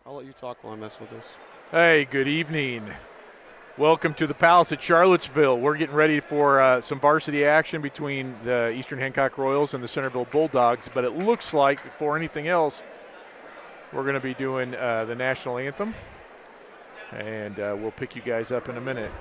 I'll let you talk while I mess with this. Hey, good evening. Welcome to the Palace at Charlottesville. We're getting ready for some varsity action between the Eastern Hancock Royals and the Centerville Bulldogs, but it looks like, before anything else, we're going to be doing the national anthem, and we'll pick you guys up in a minute.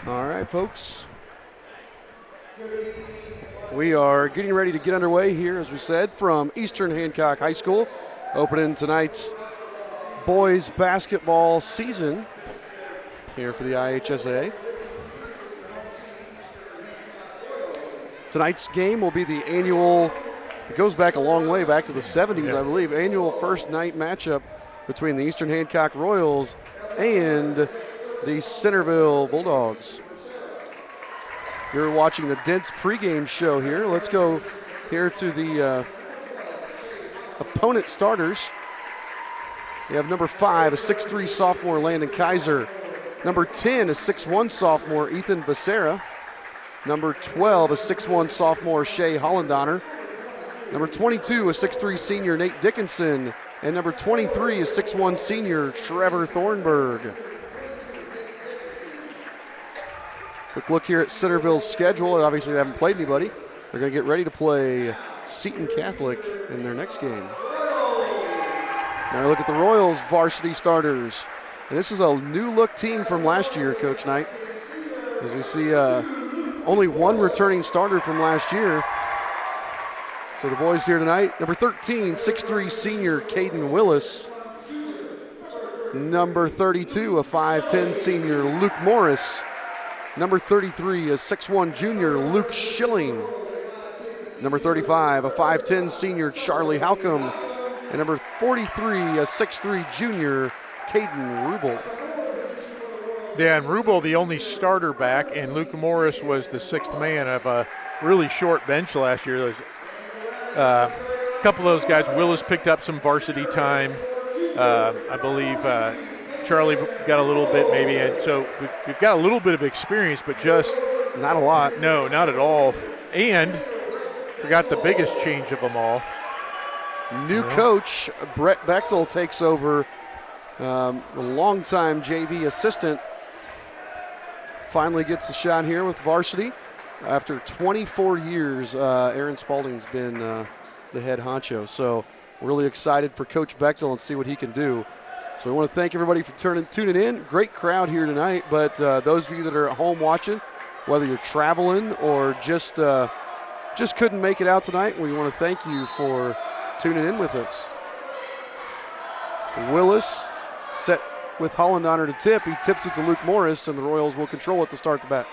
All right, folks. We are getting ready to get underway here, as we said, from Eastern Hancock High School, opening tonight's boys basketball season here for the IHSA. Tonight's game will be the annual, it goes back a long way, back to the 70s, I believe, annual first night matchup between the Eastern Hancock Royals and the Centerville Bulldogs. You're watching the Dents pregame show here. Let's go here to the opponent starters. You have number 5, a 6'3 sophomore, Landon Kaiser. Number 10, a 6'1 sophomore, Ethan Becerra. Number 12, a 6'1 sophomore, Shea Hollandoner. Number 22, a 6'3 senior, Nate Dickinson. And number 23, a 6'1 senior, Trevor Thornburg. Quick look here at Centerville's schedule. Obviously, they haven't played anybody. They're going to get ready to play Seton Catholic in their next game. Now look at the Royals varsity starters. And this is a new-look team from last year, Coach Knight. As we see only one returning starter from last year. So the boys here tonight, number 13, 6'3 senior, Caden Willis. Number 32, a 5'10 senior, Luke Morris. Number 33, a 6'1 junior, Luke Schilling. Number 35, a 5'10 senior, Charlie Halcomb. And number 43, a 6'3 junior, Caden Rubel. Yeah, and Rubel, the only starter back, and Luke Morris was the sixth man of a really short bench last year. A couple of those guys, Willis picked up some varsity time. I believe Charlie got a little bit maybe, and so we've got a little bit of experience, but just not a lot. No, not at all. And forgot the biggest change of them all. New coach, Brett Bechtel, takes over. A longtime JV assistant finally gets the shot here with varsity. After 24 years, Aaron Spalding's been the head honcho. So really excited for Coach Bechtel and see what he can do. So we want to thank everybody for tuning in. Great crowd here tonight, but those of you that are at home watching, whether you're traveling or just couldn't make it out tonight, we want to thank you for tuning in with us. Willis set with Hollandoner to tip. He tips it to Luke Morris, and the Royals will control it to start the bat.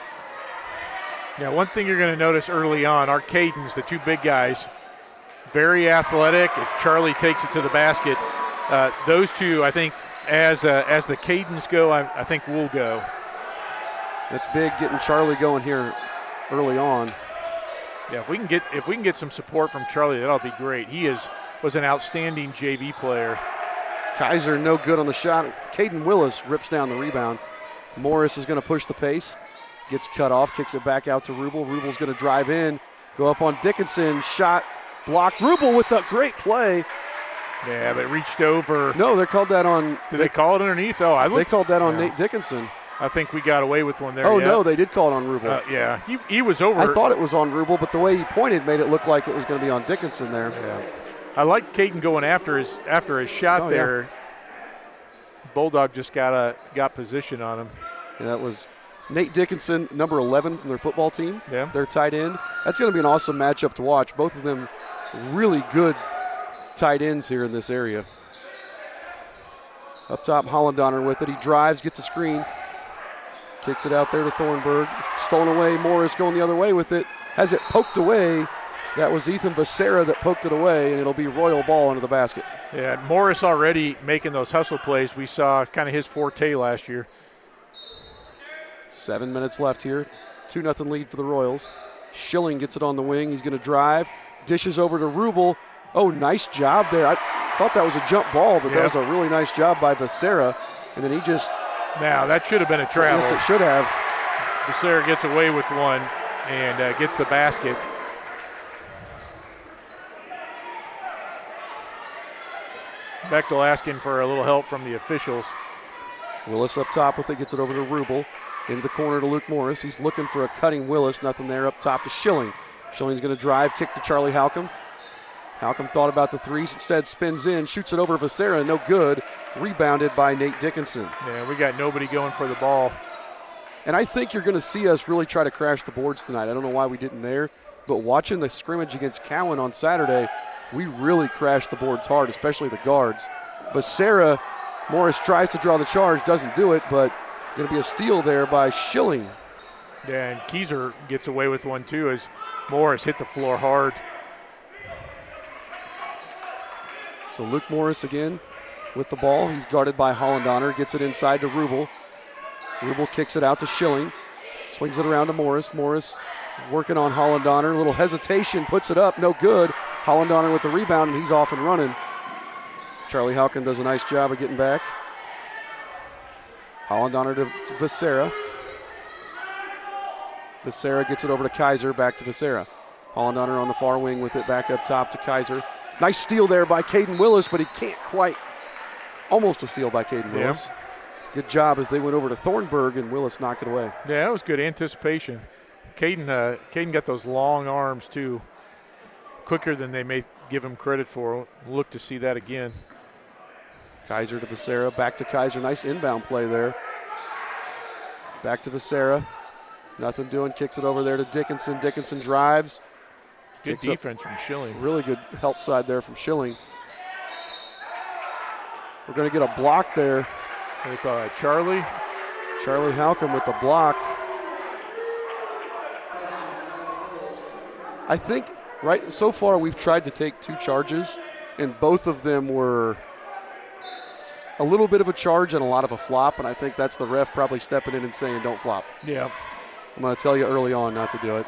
Yeah, one thing you're going to notice early on, our Cadens, the two big guys, very athletic. If Charlie takes it to the basket, those two, I think, as the Cadens go, I think we'll go. That's big, getting Charlie going here early on. Yeah, if we can get some support from Charlie, that'll be great. He was an outstanding JV player. Kaiser no good on the shot. Caden Willis rips down the rebound. Morris is going to push the pace. Gets cut off, kicks it back out to Rubel. Rubel's going to drive in, go up on Dickinson. Shot blocked. Rubel with the great play. Yeah, but reached over. No, they called that on. Did they call it underneath? Oh, they called that on Nate Dickinson. I think we got away with one there. Oh, no, they did call it on Rubel. Yeah, he was over. I thought it was on Rubel, but the way he pointed made it look like it was going to be on Dickinson there. Yeah. I like Caden going after his shot there. Yeah. Bulldog just got position on him. Yeah, that was Nate Dickinson, number 11 from their football team. Yeah. Their tight end. That's going to be an awesome matchup to watch. Both of them really good tight ends here in this area. Up top, Hollendonner with it. He drives, gets a screen. Kicks it out there to Thornburg. Stolen away. Morris going the other way with it. Has it poked away. That was Ethan Becerra that poked it away, and it'll be Royal ball into the basket. Yeah, Morris already making those hustle plays. We saw kind of his forte last year. 7 minutes left here. 2-0 lead for the Royals. Schilling gets it on the wing. He's going to drive. Dishes over to Rubel. Oh, nice job there. I thought that was a jump ball, but that was a really nice job by Becerra. And then he just... Now, that should have been a travel. Yes, it should have. Becerra gets away with one and gets the basket. Bechtel asking for a little help from the officials. Willis up top with it, gets it over to Rubel. Into the corner to Luke Morris. He's looking for a cutting Willis. Nothing there. Up top to Schilling. Schilling's going to drive, kick to Charlie Halcomb. Halcomb thought about the threes, instead spins in, shoots it over to Becerra, no good. Rebounded by Nate Dickinson. Yeah, we got nobody going for the ball. And I think you're going to see us really try to crash the boards tonight. I don't know why we didn't there, but watching the scrimmage against Cowan on Saturday, we really crashed the boards hard, especially the guards. Becerra, Morris tries to draw the charge, doesn't do it, but going to be a steal there by Schilling. Yeah, and Keyser gets away with one too as Morris hit the floor hard. So Luke Morris again with the ball. He's guarded by Hollendonner, gets it inside to Rubel. Rubel kicks it out to Schilling, swings it around to Morris. Morris working on Hollendonner, a little hesitation, puts it up, no good. Hollendonner with the rebound, and he's off and running. Charlie Halcomb does a nice job of getting back. Hollendonner to Becerra. Becerra gets it over to Kaiser, back to Becerra. Hollendonner on the far wing with it back up top to Kaiser. Nice steal there by Caden Willis, but he can't quite. Almost a steal by Caden Willis. Good job as they went over to Thornburg, and Willis knocked it away. Yeah, that was good anticipation. Caden got those long arms, too. Quicker than they may give him credit for. We'll look to see that again. Kaiser to Becerra, back to Kaiser. Nice inbound play there. Back to Becerra. Nothing doing, kicks it over there to Dickinson. Dickinson drives. Good defense from Schilling. Really good help side there from Schilling. We're going to get a block there. With Charlie Halcomb with the block. I think, right, so far we've tried to take two charges, and both of them were a little bit of a charge and a lot of a flop, and I think that's the ref probably stepping in and saying don't flop. Yeah. I'm going to tell you early on not to do it.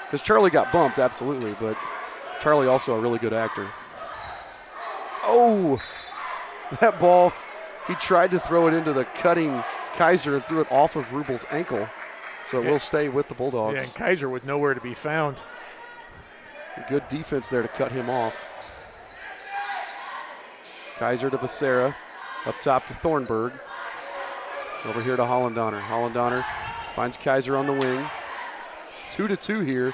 Because Charlie got bumped, absolutely, but Charlie also a really good actor. Oh, that ball, he tried to throw it into the cutting Kaiser and threw it off of Rubel's ankle. So it will stay with the Bulldogs. Yeah, and Kaiser with nowhere to be found. Good defense there to cut him off. Kaiser to Becerra. Up top to Thornburg. Over here to Hollendonner. Hollendonner finds Kaiser on the wing. 2-2 here.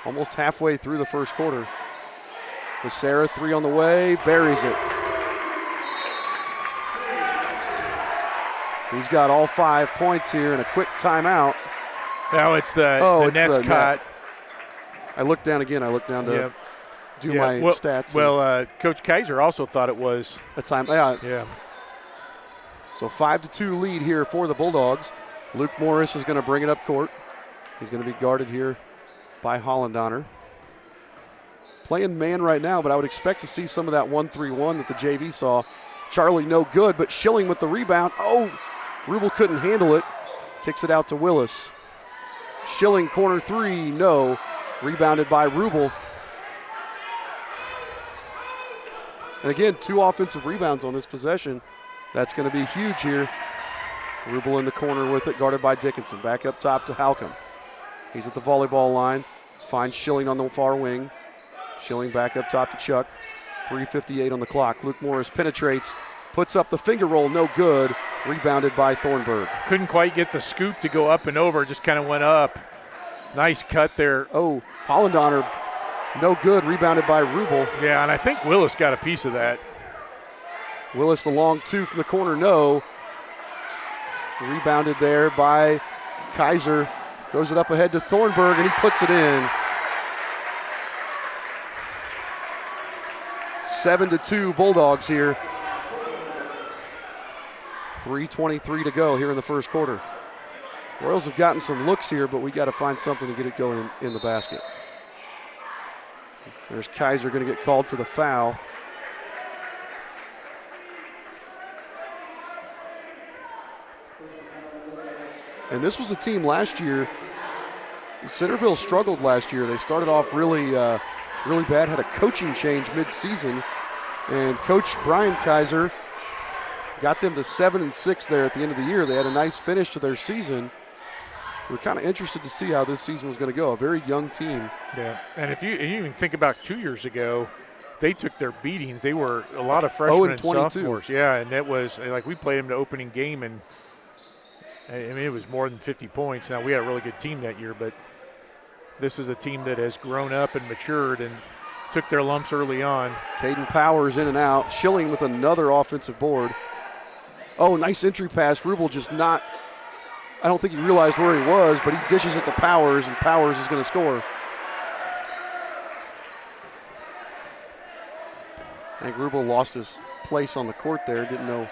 Almost halfway through the first quarter. Becerra, three on the way. Buries it. He's got all 5 points here and a quick timeout. Now it's the net's caught. I looked down again. I looked down to do my stats. Well, Coach Kaiser also thought it was a time. Yeah. So 5-2 lead here for the Bulldogs. Luke Morris is going to bring it up court. He's going to be guarded here by Hollendonner. Playing man right now, but I would expect to see some of that 1-3-1 that the JV saw. Charlie no good, but Schilling with the rebound. Oh, Rubel couldn't handle it. Kicks it out to Willis. Schilling corner three, no. Rebounded by Rubel. And again, 2 offensive rebounds on this possession. That's going to be huge here. Rubel in the corner with it, guarded by Dickinson. Back up top to Halcomb. He's at the volleyball line. Finds Schilling on the far wing. Schilling back up top to Chuck. 3:58 on the clock. Luke Morris penetrates, puts up the finger roll, no good. Rebounded by Thornburg. Couldn't quite get the scoop to go up and over, just kind of went up. Nice cut there. Oh, Hollendoner, no good. Rebounded by Rubel. Yeah, and I think Willis got a piece of that. Willis, the long 2 from the corner, no. Rebounded there by Kaiser. Throws it up ahead to Thornburg, and he puts it in. 7-2 Bulldogs here. 3:23 to go here in the first quarter. Royals have gotten some looks here, but we got to find something to get it going in the basket. There's Kaiser going to get called for the foul. And this was a team last year. Centerville struggled last year. They started off really bad, had a coaching change mid-season. And Coach Brian Kaiser got them to 7-6 there at the end of the year. They had a nice finish to their season. We're kind of interested to see how this season was going to go. A very young team. Yeah, and if you even think about 2 years ago, they took their beatings. They were a lot of freshmen and sophomores. Yeah, and that was like we played them the opening game, and I mean it was more than 50 points. Now we had a really good team that year, but this is a team that has grown up and matured and took their lumps early on. Caden Powers in and out. Schilling with another offensive board. Oh, nice entry pass. Rubel just not. I don't think he realized where he was, but he dishes it to Powers, and Powers is going to score. I think Rubel lost his place on the court there, didn't know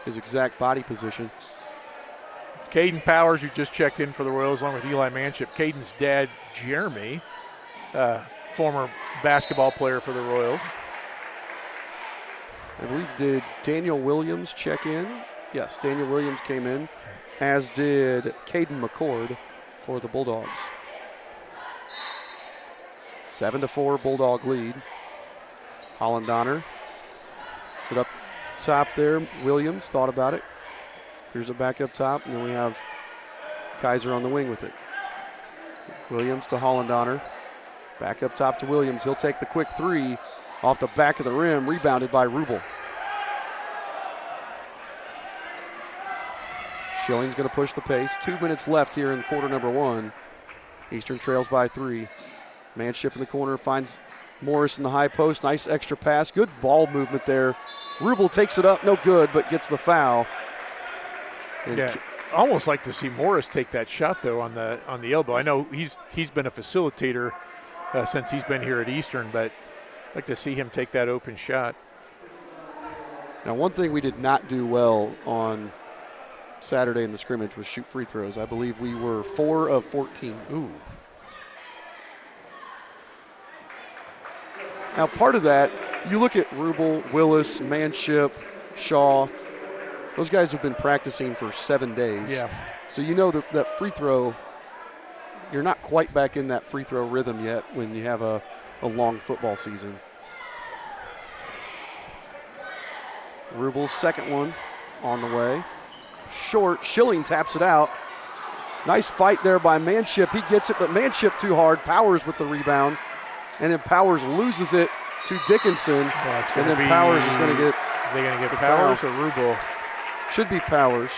his exact body position. Caden Powers, who just checked in for the Royals along with Eli Manship. Caden's dad, Jeremy, former basketball player for the Royals. I believe, did Daniel Williams check in? Yes, Daniel Williams came in, as did Caden McCord for the Bulldogs. 7-4 Bulldog lead. Hollendoner. Puts it up top there. Williams thought about it. Here's it back up top, and then we have Kaiser on the wing with it. Williams to Hollendoner. Back up top to Williams. He'll take the quick 3 off the back of the rim, rebounded by Rubel. Schilling's going to push the pace. 2 minutes left here in quarter number 1. Eastern trails by 3. Manship in the corner finds Morris in the high post. Nice extra pass. Good ball movement there. Rubel takes it up, no good, but gets the foul. And yeah, almost like to see Morris take that shot though on the elbow. I know he's been a facilitator since he's been here at Eastern, but I'd like to see him take that open shot. Now, one thing we did not do well on Saturday in the scrimmage was shoot free throws. I believe we were 4 of 14. Ooh. Now, part of that, you look at Rubel, Willis, Manship, Shaw. Those guys have been practicing for 7 days. Yeah. So you know that free throw, you're not quite back in that free throw rhythm yet when you have a long football season. Rubel's second one on the way. Short, Schilling taps it out. Nice fight there by Manship. He gets it, but Manship too hard. Powers with the rebound. And then Powers loses it to Dickinson. Yeah, and then Powers is going to get. Are they going to get Powers or Rubel? Should be Powers.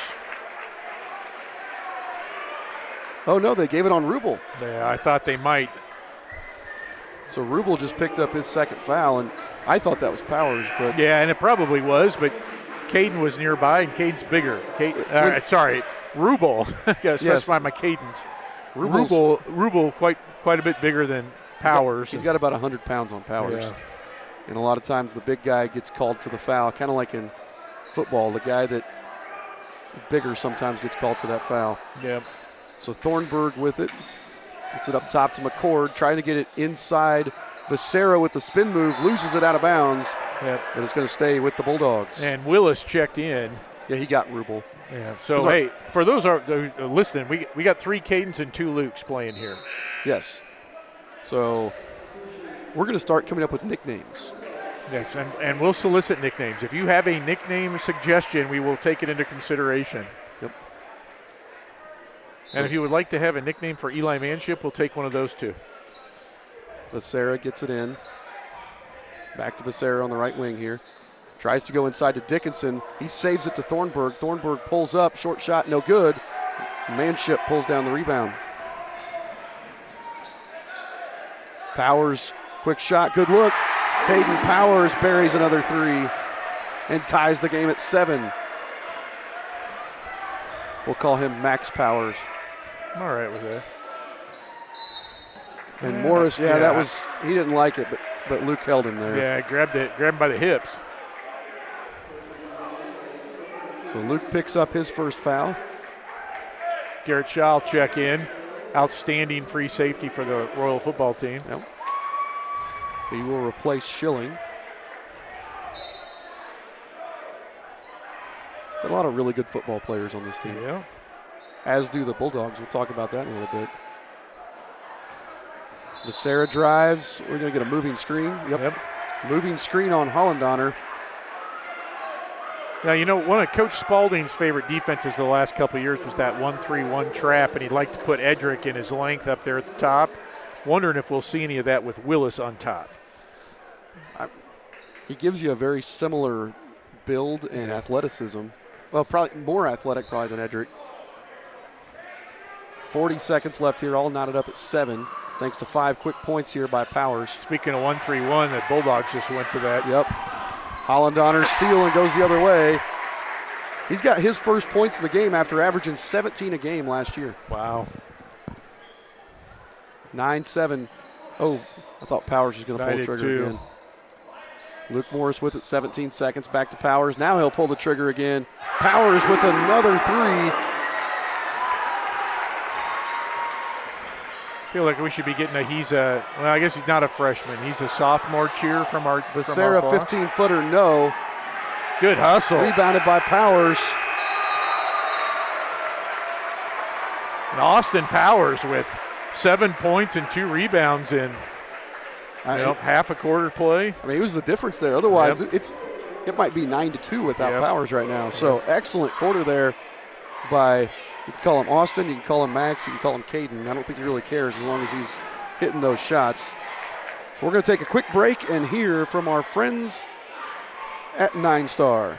Oh, no, they gave it on Rubel. Yeah, I thought they might. So Rubel just picked up his second foul, and I thought that was Powers. But yeah, and it probably was, but Caden was nearby, and Caden's bigger. Sorry, Rubel. Got to specify my cadence. Rubel quite a bit bigger than Powers. He's got about 100 pounds on Powers. Yeah. And a lot of times the big guy gets called for the foul, kind of like in football. The guy that's bigger sometimes gets called for that foul. Yeah. So Thornburg with it. Gets it up top to McCord, trying to get it inside. Becerra with the spin move, loses it out of bounds. Yep. And it's going to stay with the Bulldogs. And Willis checked in. Yeah, he got Rubel. Yeah. So, hey, for those who are listening, we got 3 Cadens and 2 Lukes playing here. Yes. So we're going to start coming up with nicknames. Yes, and we'll solicit nicknames. If you have a nickname suggestion, we will take it into consideration. Yep. And if you would like to have a nickname for Eli Manship, we'll take one of those too. Becerra gets it in. Back to Becerra on the right wing here. Tries to go inside to Dickinson. He saves it to Thornburg. Thornburg pulls up. Short shot, no good. Manship pulls down the rebound. Powers, quick shot, good look. Caden Powers buries another three and ties the game at 7. We'll call him Max Powers. I'm all right with that. And Morris, that was, he didn't like it, but Luke held him there. Yeah, grabbed him by the hips. So Luke picks up his first foul. Garrett Shaw will check in. Outstanding free safety for the Royal football team. Yep. He will replace Schilling. Got a lot of really good football players on this team. Yeah. As do the Bulldogs. We'll talk about that in a little bit. Becerra drives. We're going to get a moving screen. Yep. Moving screen on Hollendonner. Now, one of Coach Spalding's favorite defenses the last couple of years was that 1-3-1 trap, and he'd like to put Edrick in his length up there at the top. Wondering if we'll see any of that with Willis on top. He gives you a very similar build and athleticism. Well, probably more athletic than Edrick. 40 seconds left here, all knotted up at 7, thanks to 5 quick points here by Powers. Speaking of 1-3-1, the Bulldogs just went to that. Yep. Hollendonner steal and goes the other way. He's got his first points of the game after averaging 17 a game last year. Wow. 9-7. Oh, I thought Powers was going to pull the trigger again. Luke Morris with it, 17 seconds, back to Powers. Now he'll pull the trigger again. Powers with another 3. I feel like we should be getting I guess he's not a freshman. He's a sophomore cheer from our Becerra, 15-footer, no. Good hustle. Rebounded by Powers. And Austin Powers with 7 points and 2 rebounds in half a quarter play. I mean, it was the difference there. Otherwise, it might be 9-2 without Powers right now. So excellent quarter there by, you can call him Austin, you can call him Max, you can call him Caden. I don't think he really cares as long as he's hitting those shots. So we're going to take a quick break and hear from our friends at 9 Star.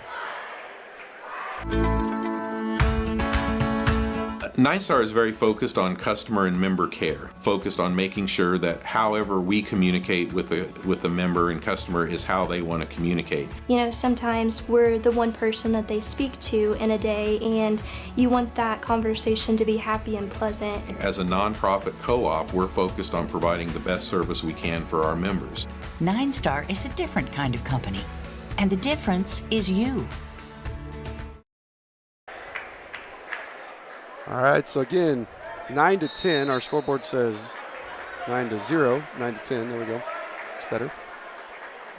9 Star is very focused on customer and member care, focused on making sure that however we communicate with the member and customer is how they want to communicate. Sometimes we're the one person that they speak to in a day, and you want that conversation to be happy and pleasant. As a nonprofit co-op, we're focused on providing the best service we can for our members. 9 Star is a different kind of company, and the difference is you. All right, so again, 9-10. Our scoreboard says 9-0, 9-10. There we go. It's better.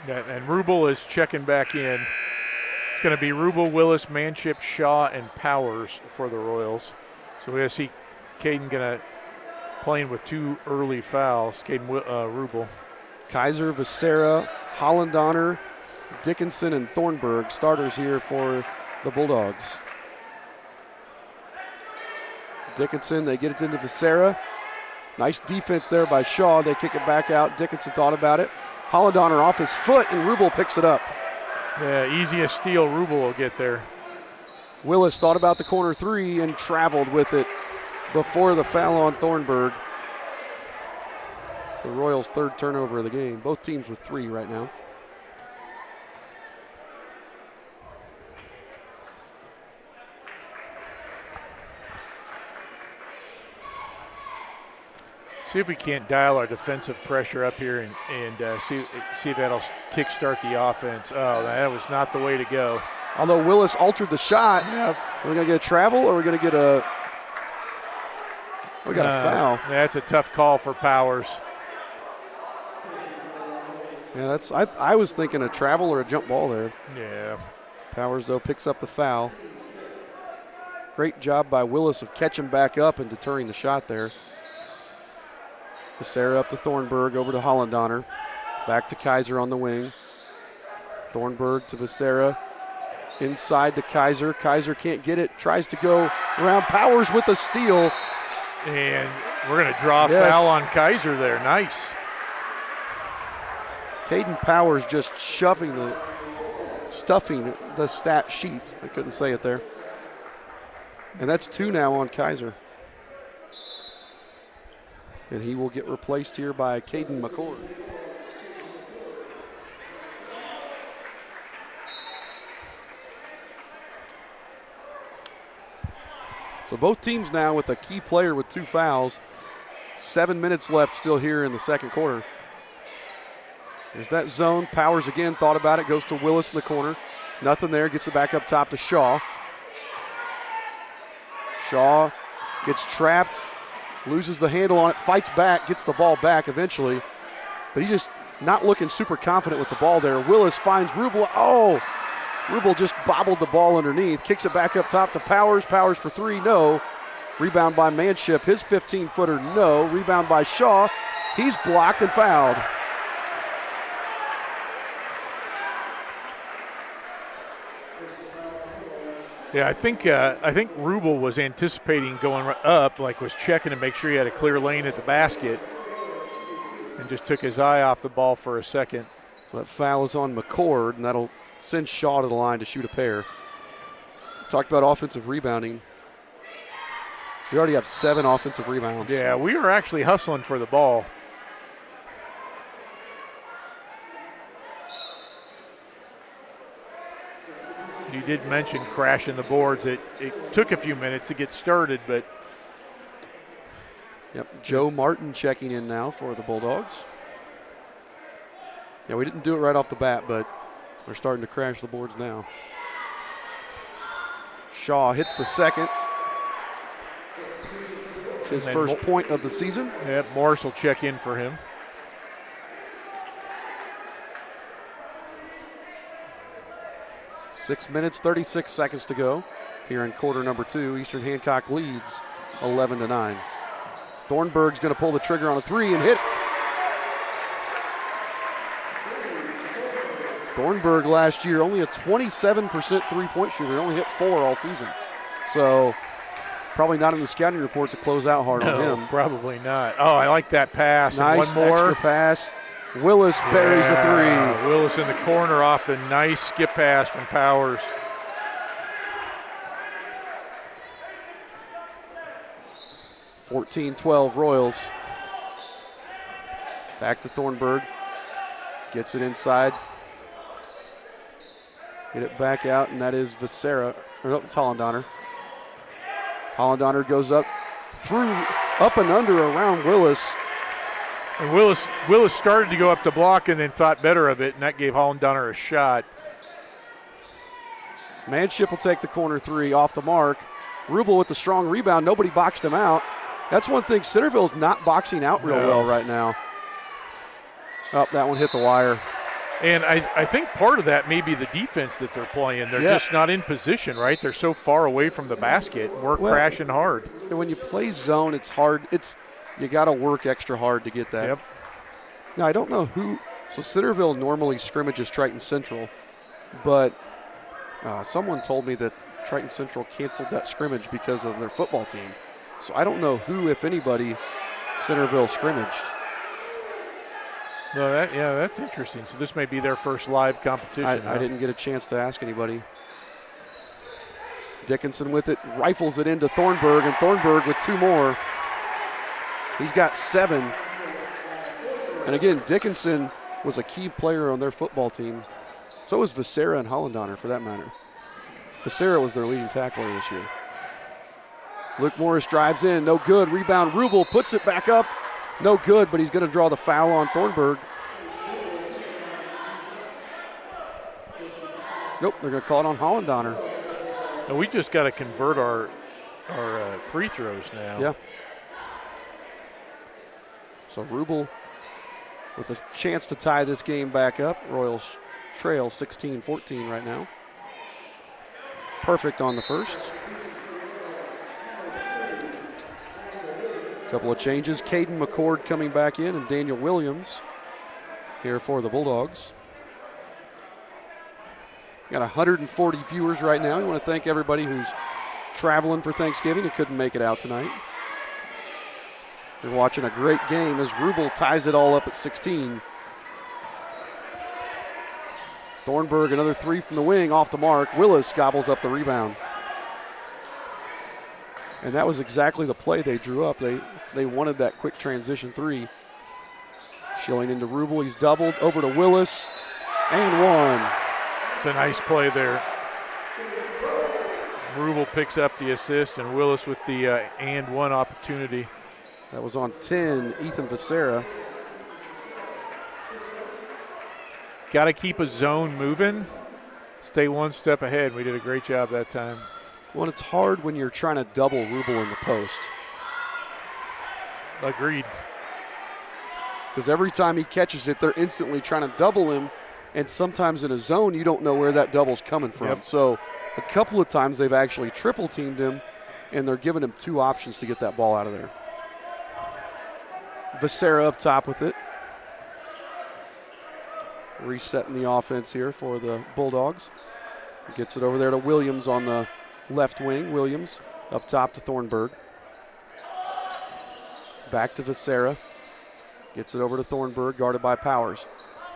Yeah, and Rubel is checking back in. It's going to be Rubel, Willis, Manship, Shaw, and Powers for the Royals. So we're going to see Caden playing with 2 early fouls. Caden Rubel. Kaiser, Becerra, Hollendonner, Dickinson, and Thornburg, starters here for the Bulldogs. Dickinson, they get it into Becerra. Nice defense there by Shaw. They kick it back out. Dickinson thought about it. Hollendonner off his foot, and Rubel picks it up. Yeah, easiest steal Rubel will get there. Willis thought about the corner 3 and traveled with it before the foul on Thornburg. It's the Royals' 3rd turnover of the game. Both teams with 3 right now. See if we can't dial our defensive pressure up here and see if that'll kickstart the offense. Oh, that was not the way to go. Although Willis altered the shot. Yeah. Are we going to get a travel or are we going to get a – we got a foul. That's a tough call for Powers. Yeah, that's – I was thinking a travel or a jump ball there. Yeah. Powers, though, picks up the foul. Great job by Willis of catching back up and deterring the shot there. Becerra up to Thornburg, over to Hollendonner. Back to Kaiser on the wing. Thornburg to Becerra. Inside to Kaiser. Kaiser can't get it. Tries to go around. Powers with a steal. And we're going to draw a foul on Kaiser there. Nice. Caden Powers just stuffing the stat sheet. I couldn't say it there. And that's 2 now on Kaiser. And he will get replaced here by Caden McCord. So both teams now with a key player with 2 fouls. 7 minutes left still here in the second quarter. There's that zone. Powers again, thought about it, goes to Willis in the corner. Nothing there, gets it back up top to Shaw. Shaw gets trapped, loses the handle on it, fights back, gets the ball back eventually. But he's just not looking super confident with the ball there. Willis finds Rubel. Oh, Rubel just bobbled the ball underneath, kicks it back up top to Powers. Powers for 3, no. Rebound by Manship, his 15-footer, no. Rebound by Shaw, he's blocked and fouled. Yeah, I think Rubel was anticipating going up, was checking to make sure he had a clear lane at the basket, and just took his eye off the ball for a second. So that foul is on McCord, and that'll send Shaw to the line to shoot a pair. Talked about offensive rebounding. We already have 7 offensive rebounds. Yeah, we are actually hustling for the ball. You did mention crashing the boards. It took a few minutes to get started, but. Yep, Joe Martin checking in now for the Bulldogs. Yeah, we didn't do it right off the bat, but they're starting to crash the boards now. Shaw hits the second. It's his first point of the season. Yep, Morris will check in for him. Six minutes, 36 seconds to go here in quarter number 2. Eastern Hancock leads 11-9. Thornburg's going to pull the trigger on a 3 and hit. Thornburg last year only a 27% three-point shooter, only hit 4 all season. So probably not in the scouting report to close out hard on him. Probably not. Oh, I like that pass. Nice and one more extra pass. Willis buries a 3. Willis in the corner off the nice skip pass from Powers. (14-12) Royals. Back to Thornburg. Gets it inside. Get it back out, and that is Becerra. Or no, it's Hollendoner. Hollendoner goes up and under around Willis. And Willis started to go up the block and then thought better of it, and that gave Hollendoner a shot. Manship will take the corner 3 off the mark. Rubel with the strong rebound. Nobody boxed him out. That's one thing. Centerville's not boxing out real well right now. Oh, that one hit the wire. And I think part of that may be the defense that they're playing. They're just not in position, right? They're so far away from the basket. We're crashing hard. And when you play zone, it's hard. You got to work extra hard to get that. Yep. Now, I don't know who. So Centerville normally scrimmages Triton Central, but someone told me that Triton Central canceled that scrimmage because of their football team. So I don't know who, if anybody, Centerville scrimmaged. No, that's interesting. So this may be their first live competition. I didn't get a chance to ask anybody. Dickinson with it, rifles it into Thornburg, and Thornburg with 2 more. He's got 7. And again, Dickinson was a key player on their football team. So was Becerra and Hollendoner, for that matter. Becerra was their leading tackler this year. Luke Morris drives in, no good. Rebound, Rubel puts it back up. No good, but he's going to draw the foul on Thornburg. Nope, they're going to call it on Hollendoner. And we just got to convert our free throws now. Yeah. So Rubel with a chance to tie this game back up. Royals trail 16-14 right now. Perfect on the first. Couple of changes. Caden McCord coming back in and Daniel Williams here for the Bulldogs. Got 140 viewers right now. We want to thank everybody who's traveling for Thanksgiving and couldn't make it out tonight. They're watching a great game as Rubel ties it all up at 16. Thornburg, another three from the wing, off the mark. Willis gobbles up the rebound. And that was exactly the play they drew up. They wanted that quick transition three. Schilling into Rubel. He's doubled over to Willis and one. It's a nice play there. Rubel picks up the assist and Willis with the and one opportunity. That was on 10, Ethan Becerra. Got to keep a zone moving. Stay one step ahead. We did a great job that time. Well, it's hard when you're trying to double Rubel in the post. Agreed. Because every time he catches it, they're instantly trying to double him. And sometimes in a zone, you don't know where that double's coming from. Yep. So a couple of times they've actually triple teamed him, and they're giving him two options to get that ball out of there. Becerra up top with it. Resetting the offense here for the Bulldogs. Gets it over there to Williams on the left wing. Williams up top to Thornburg. Back to Becerra. Gets it over to Thornburg, guarded by Powers.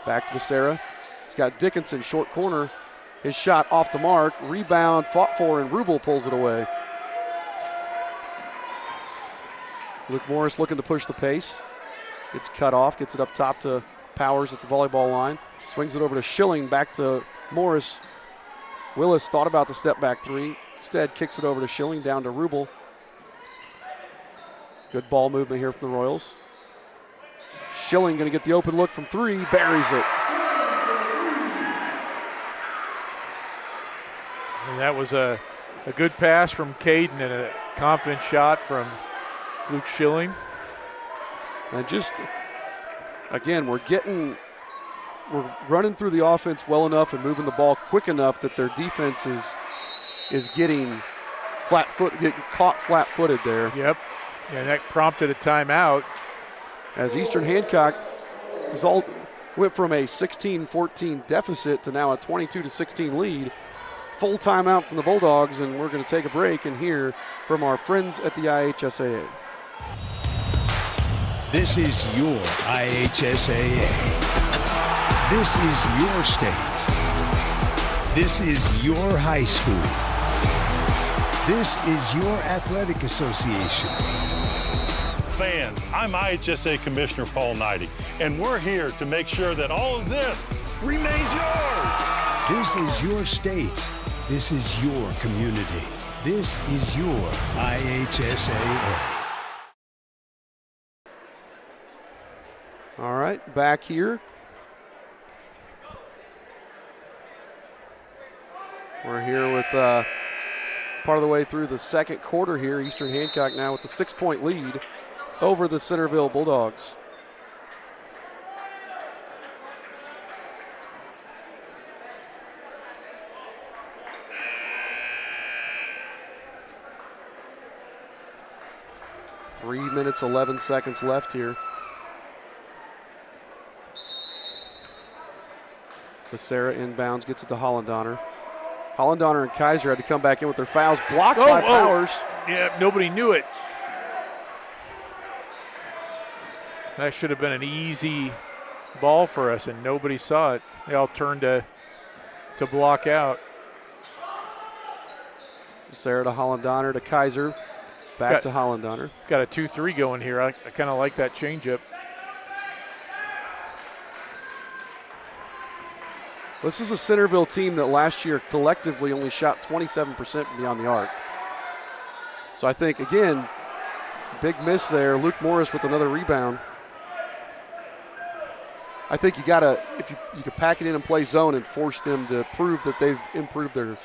Back to Becerra. He's got Dickinson, short corner. His shot off the mark. Rebound, fought for, and Rubel pulls it away. Luke Morris looking to push the pace. Gets cut off, gets it up top to Powers at the volleyball line. Swings it over to Schilling, back to Morris. Willis thought about the step back three. Instead, kicks it over to Schilling, down to Rubel. Good ball movement here from the Royals. Schilling going to get the open look from three, buries it. And that was a good pass from Caden and a confident shot from Luke Schilling. And just, again, we're running through the offense well enough and moving the ball quick enough that their defense is getting caught flat-footed there. Yep, and that prompted a timeout. As Eastern Hancock went from a 16-14 deficit to now a 22-16 lead. Full timeout from the Bulldogs, and we're going to take a break and hear from our friends at the IHSAA. This is your IHSAA. This is your state. This is your high school. This is your athletic association. Fans, I'm IHSA Commissioner Paul Knighty, and we're here to make sure that all of this remains yours. This is your state. This is your community. This is your IHSAA. All right, back here. We're here with part of the way through the second quarter here. Eastern Hancock now with the 6-point lead over the Centerville Bulldogs. Three minutes, 11 seconds left here. Becerra inbounds, gets it to Hollendonner. Hollendonner and Kaiser had to come back in with their fouls, blocked by Powers. Yeah, nobody knew it. That should have been an easy ball for us, and nobody saw it. They all turned to block out. Becerra to Hollendonner to Kaiser. Back to Hollendonner. Got a 2-3 going here. I kind of like that changeup. This is a Centerville team that last year collectively only shot 27% from beyond the arc. So I think, again, big miss there. Luke Morris with another rebound. I think you got to, if you could pack it in and play zone and force them to prove that they've improved their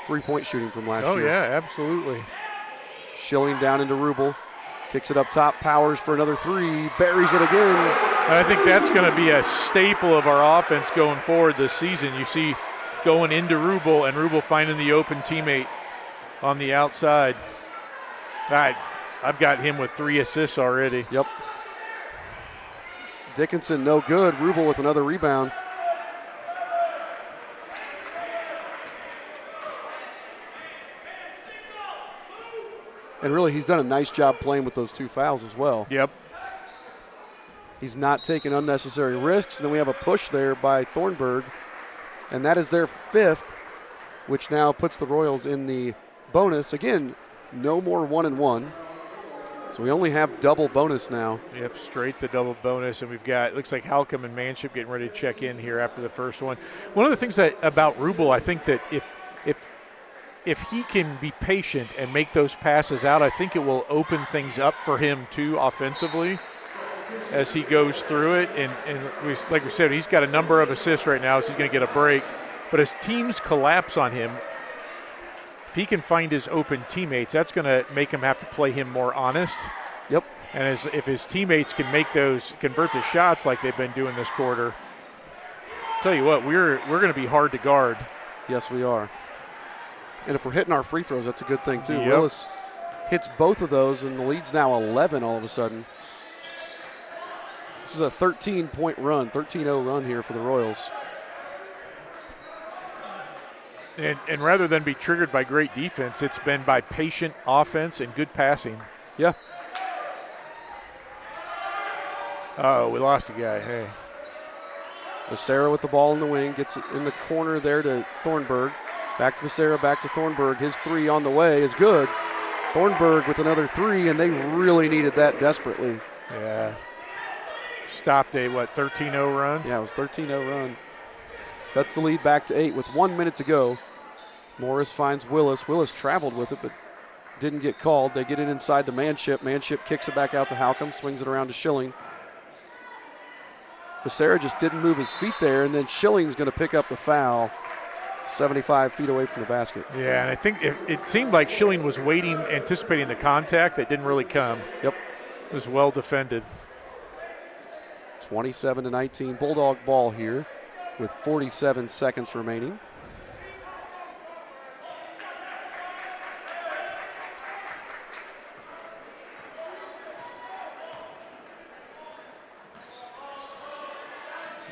three-point shooting from last year. Oh, yeah, absolutely. Schilling down into Rubel. Kicks it up top. Powers for another three. Buries it again. I think that's going to be a staple of our offense going forward this season. You see going into Rubel and Rubel finding the open teammate on the outside. I've got him with 3 assists already. Yep. Dickinson no good. Rubel with another rebound. And really, he's done a nice job playing with those 2 fouls as well. Yep. He's not taking unnecessary risks. And then we have a push there by Thornburg, and that is their 5th, which now puts the Royals in the bonus. Again, no more 1-and-1. So we only have double bonus now. Yep, straight the double bonus, and we've got, looks like Halcomb and Manship getting ready to check in here after the first one. One of the things about Rubel, I think that if he can be patient and make those passes out, I think it will open things up for him too offensively as he goes through it. And like we said, he's got a number of assists right now, so he's going to get a break. But as teams collapse on him, if he can find his open teammates, that's going to make him have to play him more honest. Yep. And if his teammates can convert the shots like they've been doing this quarter, tell you what, we're going to be hard to guard. Yes, we are. And if we're hitting our free throws, that's a good thing too. Yep. Willis hits both of those, and the lead's now 11 all of a sudden. This is a 13-point run, 13-0 run here for the Royals. And rather than be triggered by great defense, it's been by patient offense and good passing. Yeah. Oh, we lost a guy. Hey. Becerra with the ball in the wing, gets it in the corner there to Thornburg. Back to Becerra, back to Thornburg. His 3 on the way is good. Thornburg with another 3, and they really needed that desperately. Yeah. Stopped a, 13-0 run? Yeah, it was 13-0 run. Cuts the lead back to 8 with 1 minute to go. Morris finds Willis. Willis traveled with it, but didn't get called. They get it inside to Manship. Manship kicks it back out to Halcomb, swings it around to Schilling. Becerra just didn't move his feet there, and then Schilling's going to pick up the foul 75 feet away from the basket. Yeah, and I think it seemed like Schilling was waiting, anticipating the contact that didn't really come. Yep. It was well defended. 27-19, Bulldog ball here with 47 seconds remaining.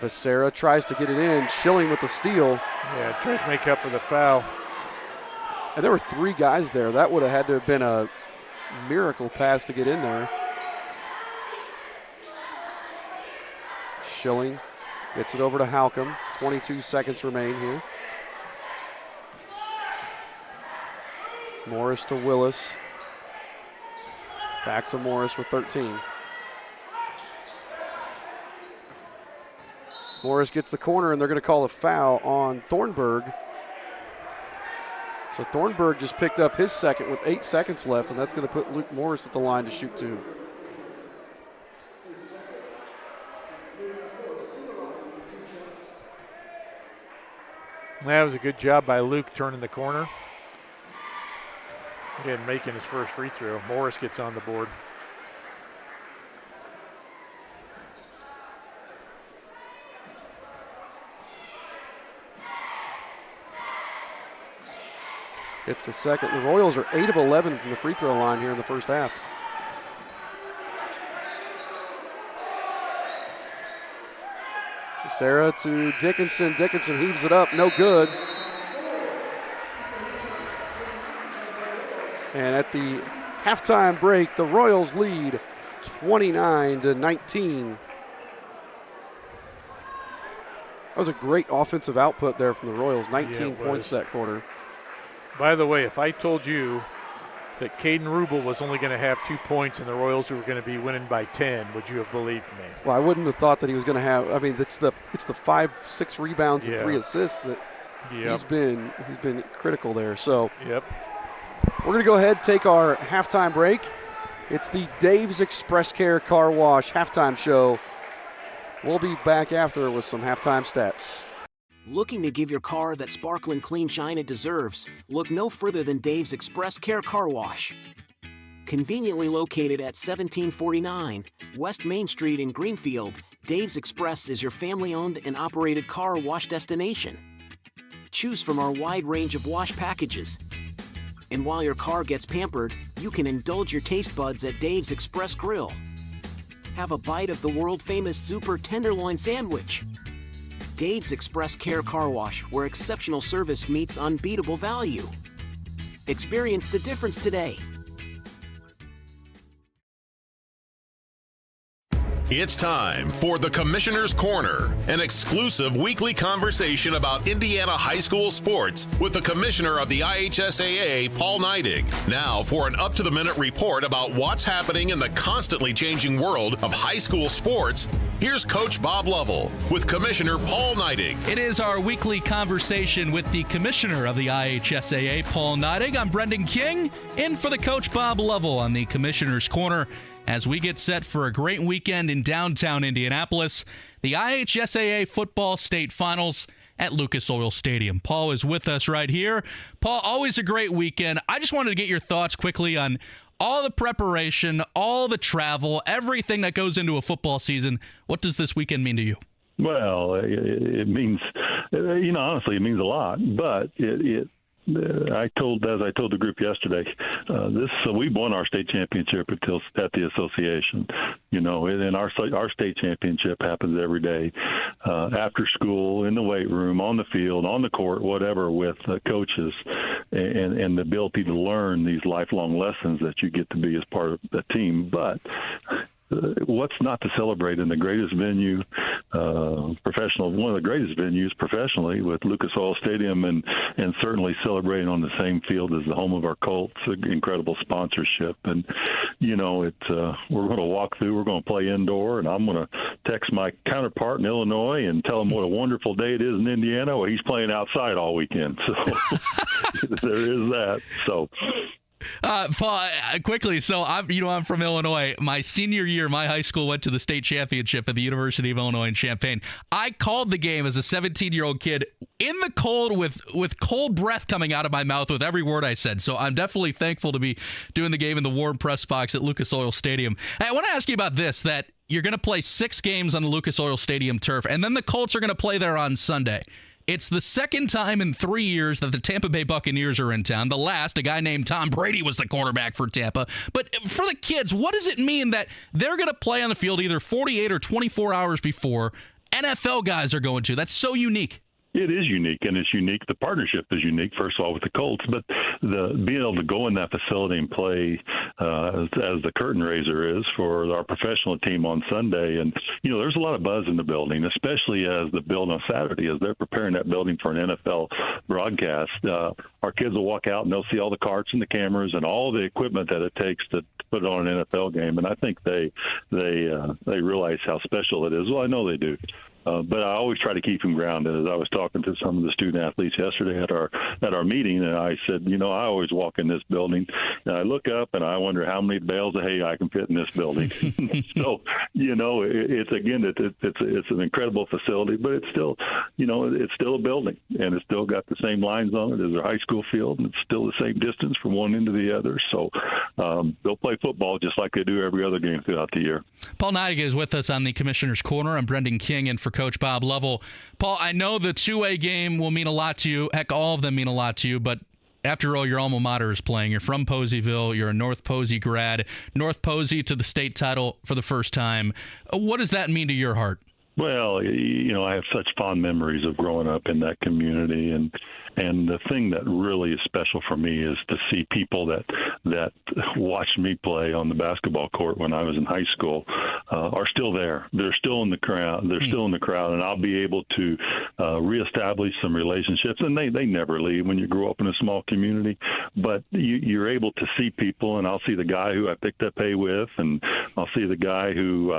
Becerra tries to get it in. Schilling with the steal. Yeah, tries to make up for the foul. And there were 3 guys there. That would have had to have been a miracle pass to get in there. Schilling gets it over to Halcomb. 22 seconds remain here. Morris to Willis. Back to Morris with 13. Morris gets the corner, and they're going to call a foul on Thornburg. So Thornburg just picked up his second with 8 seconds left, and that's going to put Luke Morris at the line to shoot 2. That was a good job by Luke turning the corner. Again, making his first free throw. Morris gets on the board. It's the second. The Royals are 8 of 11 from the free throw line here in the first half. Becerra to Dickinson. Dickinson heaves it up. No good. And at the halftime break, the Royals lead 29-19. That was a great offensive output there from the Royals. 19 points that quarter. By the way, if I told you that Caden Rubel was only going to have 2 points and the Royals were going to be winning by 10, would you have believed me? Well, I wouldn't have thought that he was going to have. I mean, it's the 5-6 rebounds and 3 assists that he's been critical there. So we're going to go ahead, take our halftime break. It's the Dave's Express Care Car Wash halftime show. We'll be back after with some halftime stats. Looking to give your car that sparkling clean shine it deserves? Look no further than Dave's Express Care Car Wash. Conveniently located at 1749 West Main Street in Greenfield, Dave's Express is your family-owned and operated car wash destination. Choose from our wide range of wash packages. And while your car gets pampered, you can indulge your taste buds at Dave's Express Grill. Have a bite of the world-famous Super Tenderloin Sandwich. Dave's Express Care Car Wash, where exceptional service meets unbeatable value. Experience the difference today. It's time for the Commissioner's Corner, an exclusive weekly conversation about Indiana high school sports with the Commissioner of the IHSAA, Paul Neidig. Now for an up-to-the-minute report about what's happening in the constantly changing world of high school sports, here's Coach Bob Lovell with Commissioner Paul Neidig. It is our weekly conversation with the Commissioner of the IHSAA, Paul Neidig. I'm Brendan King, in for the Coach Bob Lovell on the Commissioner's Corner as we get set for a great weekend in downtown Indianapolis, the IHSAA Football State Finals at Lucas Oil Stadium. Paul is with us right here. Paul, always a great weekend. I just wanted to get your thoughts quickly on all the preparation, all the travel, everything that goes into a football season. What does this weekend mean to you? Well, it means, honestly, it means a lot, but I told the group yesterday, we've won our state championship at the association, and our state championship happens every day, after school, in the weight room, on the field, on the court, whatever, with coaches, and the ability to learn these lifelong lessons that you get to be as part of the team. But what's not to celebrate in the greatest venue, one of the greatest venues professionally with Lucas Oil Stadium, and certainly celebrating on the same field as the home of our Colts, incredible sponsorship. And, we're going to walk through, we're going to play indoor, and I'm going to text my counterpart in Illinois and tell him what a wonderful day it is in Indiana. Well, he's playing outside all weekend. So there is that. So. Paul, quickly, so I'm from Illinois. My senior year, my high school went to the state championship at the University of Illinois in Champaign. I called the game as a 17-year-old kid in the cold with cold breath coming out of my mouth with every word I said. So I'm definitely thankful to be doing the game in the warm press box at Lucas Oil Stadium. I want to ask you about this, that you're going to play 6 games on the Lucas Oil Stadium turf, and then the Colts are going to play there on Sunday. It's the second time in 3 years that the Tampa Bay Buccaneers are in town. The last, a guy named Tom Brady was the quarterback for Tampa. But for the kids, what does it mean that they're going to play on the field either 48 or 24 hours before NFL guys are going to? That's so unique. It is unique, and it's unique. The partnership is unique, first of all, with the Colts, but being able to go in that facility and play as the curtain raiser is for our professional team on Sunday. And, there's a lot of buzz in the building, especially as the build on Saturday, as they're preparing that building for an NFL broadcast. Our kids will walk out and they'll see all the carts and the cameras and all the equipment that it takes to put on an NFL game. And I think they realize how special it is. Well, I know they do. But I always try to keep them grounded. As I was talking to some of the student athletes yesterday at our meeting, and I said, I always walk in this building, and I look up and I wonder how many bales of hay I can fit in this building. So, it's an incredible facility, but it's still, it's still a building, and it's still got the same lines on it as a high school field, and it's still the same distance from one end to the other. So they'll play football just like they do every other game throughout the year. Paul Neidig is with us on the Commissioner's Corner. I'm Brendan King, and for Coach Bob Lovell. Paul, I know the 2A game will mean a lot to you. Heck, all of them mean a lot to you, but after all, your alma mater is playing. You're from Poseyville. You're a North Posey grad. North Posey to the state title for the first time. What does that mean to your heart? Well, I have such fond memories of growing up in that community, and the thing that really is special for me is to see people that watched me play on the basketball court when I was in high school are still there. They're still in the crowd. And I'll be able to reestablish some relationships. And they never leave when you grow up in a small community. But you're able to see people, and I'll see the guy who I picked up hay with, and I'll see the guy who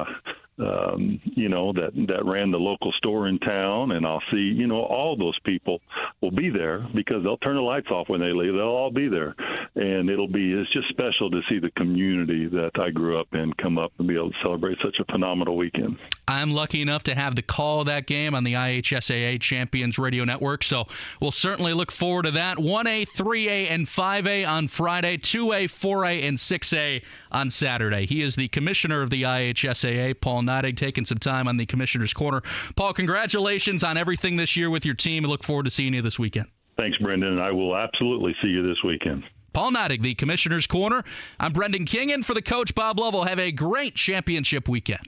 that ran the local store in town, and I'll see, all those people will be there because they'll turn the lights off when they leave. They'll all be there, and it's just special to see the community that I grew up in come up and be able to celebrate such a phenomenal weekend. I'm lucky enough to have the call of that game on the IHSAA Champions Radio Network, so we'll certainly look forward to that. 1A, 3A, and 5A on Friday, 2A, 4A, and 6A on Saturday. He is the commissioner of the IHSAA, Paul Neidig, taking some time on the Commissioner's Corner. Paul, congratulations on everything this year with your team. I look forward to seeing you this weekend. Thanks, Brendan. I will absolutely see you this weekend. Paul Neidig, the Commissioner's Corner. I'm Brendan King, and for the coach, Bob Lovell. Have a great championship weekend.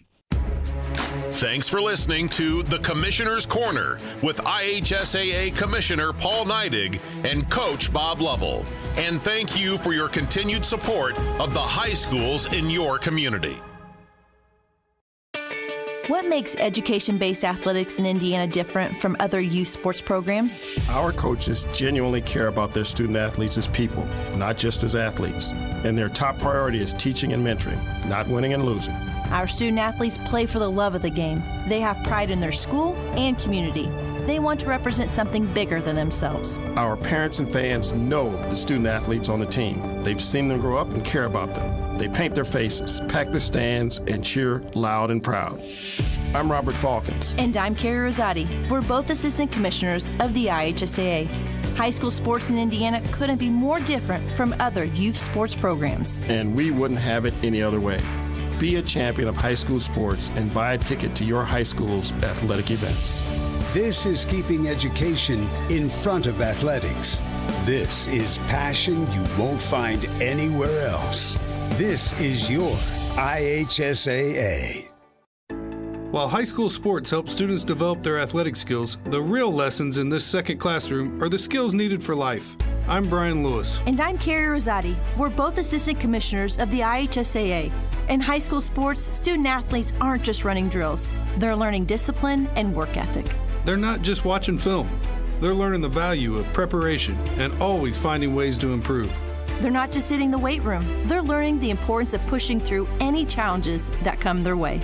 Thanks for listening to The Commissioner's Corner with IHSAA Commissioner Paul Neidig and Coach Bob Lovell. And thank you for your continued support of the high schools in your community. What makes education-based athletics in Indiana different from other youth sports programs? Our coaches genuinely care about their student athletes as people, not just as athletes. And their top priority is teaching and mentoring, not winning and losing. Our student athletes play for the love of the game. They have pride in their school and community. They want to represent something bigger than themselves. Our parents and fans know the student athletes on the team. They've seen them grow up and care about them. They paint their faces, pack the stands, and cheer loud and proud. I'm Robert Falkins. And I'm Carrie Rosati. We're both assistant commissioners of the IHSAA. High school sports in Indiana couldn't be more different from other youth sports programs. And we wouldn't have it any other way. Be a champion of high school sports and buy a ticket to your high school's athletic events. This is keeping education in front of athletics. This is passion you won't find anywhere else. This is your IHSAA. While high school sports help students develop their athletic skills, the real lessons in this second classroom are the skills needed for life. I'm Brian Lewis. And I'm Carrie Rosati. We're both assistant commissioners of the IHSAA. In high school sports, student athletes aren't just running drills. They're learning discipline and work ethic. They're not just watching film. They're learning the value of preparation and always finding ways to improve. They're not just hitting the weight room. They're learning the importance of pushing through any challenges that come their way.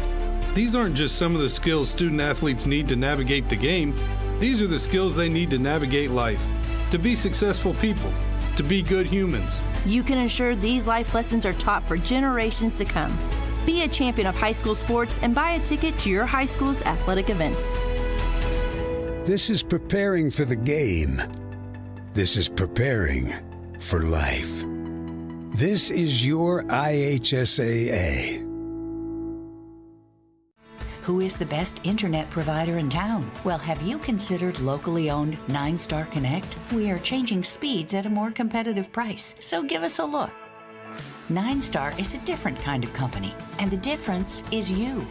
These aren't just some of the skills student athletes need to navigate the game. These are the skills they need to navigate life, to be successful people, to be good humans. You can ensure these life lessons are taught for generations to come. Be a champion of high school sports and buy a ticket to your high school's athletic events. This is preparing for the game. This is preparing for life. This is your IHSAA. Who is the best internet provider in town? Well, have you considered locally owned 9-Star Connect? We are changing speeds at a more competitive price, so give us a look. 9-Star is a different kind of company, and the difference is you.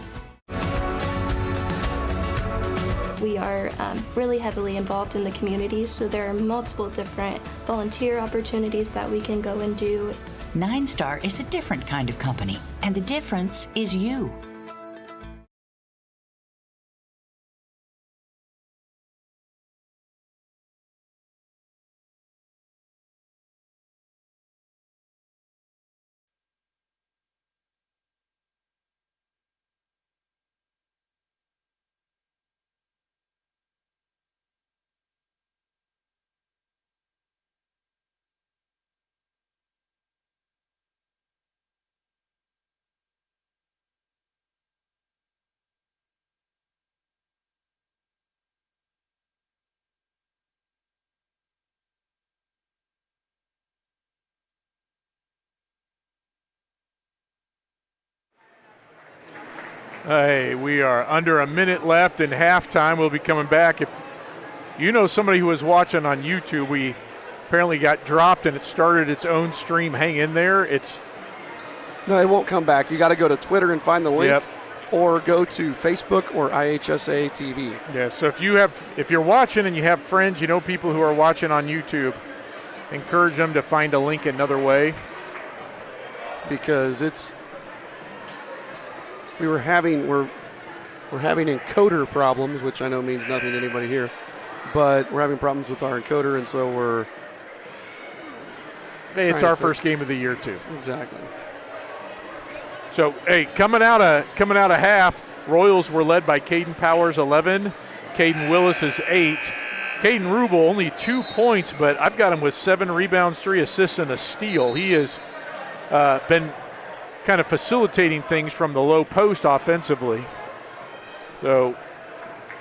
We are really heavily involved in the community, so there are multiple different volunteer opportunities that we can go and do. 9-Star is a different kind of company, and the difference is you. Hey, we are under a minute left in halftime. We'll be coming back. If you know somebody who was watching on YouTube, we apparently got dropped and it started its own stream. Hang in there. No, it won't come back. You got to go to Twitter and find the link. Yep. Or go to Facebook or IHSA TV. Yeah, so if you're watching and you have friends, you know people who are watching on YouTube, encourage them to find a link another way. Because we're having encoder problems, which I know means nothing to anybody here, but we're having problems with our encoder, and so it's our first game of the year too. Exactly. So hey, coming out of half, Royals were led by Caden Powers 11, Caden Willis is 8. Caden Rubel only 2 points, but I've got him with 7 rebounds, 3 assists, and a steal. He has been kind of facilitating things from the low post offensively. So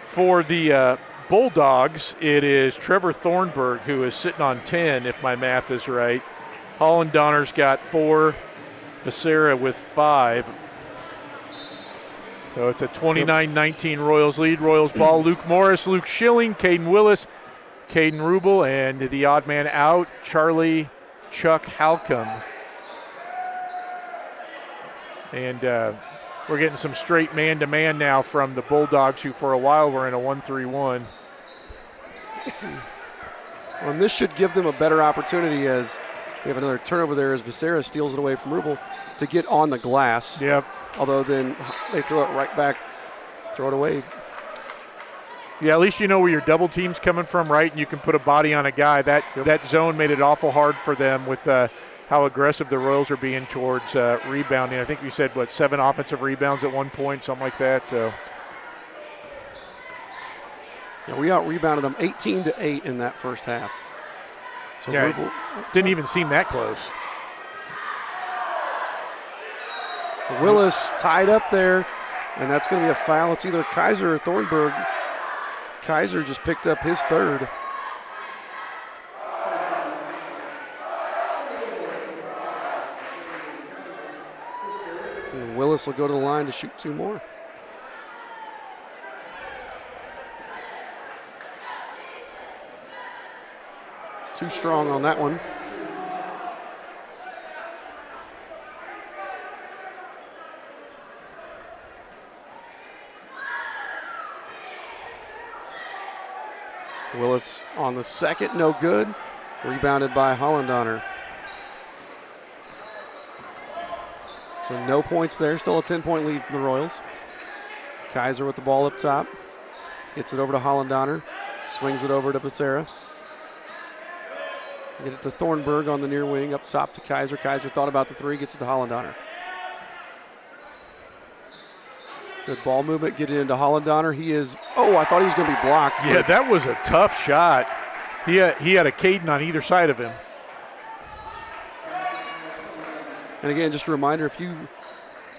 for the Bulldogs, it is Trevor Thornburg who is sitting on 10, if my math is right. Holland Donner's got 4, Becerra with 5. So it's a 29-19 Royals lead. Royals ball, Luke Morris, Luke Schilling, Caden Willis, Caden Rubel, and the odd man out, Charlie Chuck Halcomb. And we're getting some straight man-to-man now from the Bulldogs, who for a while were in a 1-3-1. Well, and this should give them a better opportunity as we have another turnover there as Becerra steals it away from Rubel to get on the glass. Yep. Although then they throw it right back throw it away. Yeah, at least you know where your double team's coming from, right? And you can put a body on a guy. That zone made it awful hard for them with how aggressive the Royals are being towards rebounding. I think we said, 7 offensive rebounds at one point, something like that. So, yeah, we out-rebounded them 18-8 in that first half. So yeah, didn't even seem that close. Willis tied up there, and that's going to be a foul. It's either Kaiser or Thornburg. Kaiser just picked up his third. And Willis will go to the line to shoot 2 more. Too strong on that one. Willis on the second, no good. Rebounded by Hollendoner. So no points there, still a 10-point lead for the Royals. Kaiser with the ball up top. Gets it over to Hollendoner. Swings it over to Becerra. Get it to Thornburg on the near wing, up top to Kaiser. Kaiser thought about the 3, gets it to Hollendoner. Good ball movement, get it into Hollendoner. He is, I thought he was going to be blocked. Yeah, that was a tough shot. He had a Caden on either side of him. And again, just a reminder, if you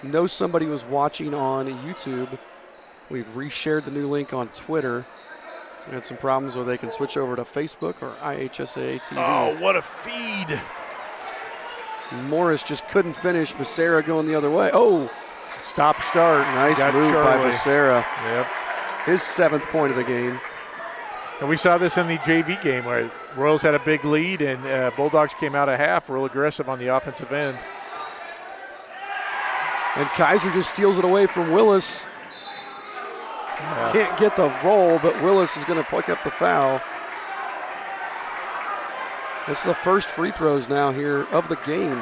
know somebody was watching on YouTube, we've reshared the new link on Twitter. We had some problems where they can switch over to Facebook or IHSAA TV. Oh, what a feed. Morris just couldn't finish. Becerra going the other way. Oh, stop start. Nice move by Becerra. Yep. His 7th point of the game. And we saw this in the JV game where Royals had a big lead and Bulldogs came out of half real aggressive on the offensive end. And Kaiser just steals it away from Willis. Yeah. Can't get the roll, but Willis is going to pick up the foul. This is the first free throws now here of the game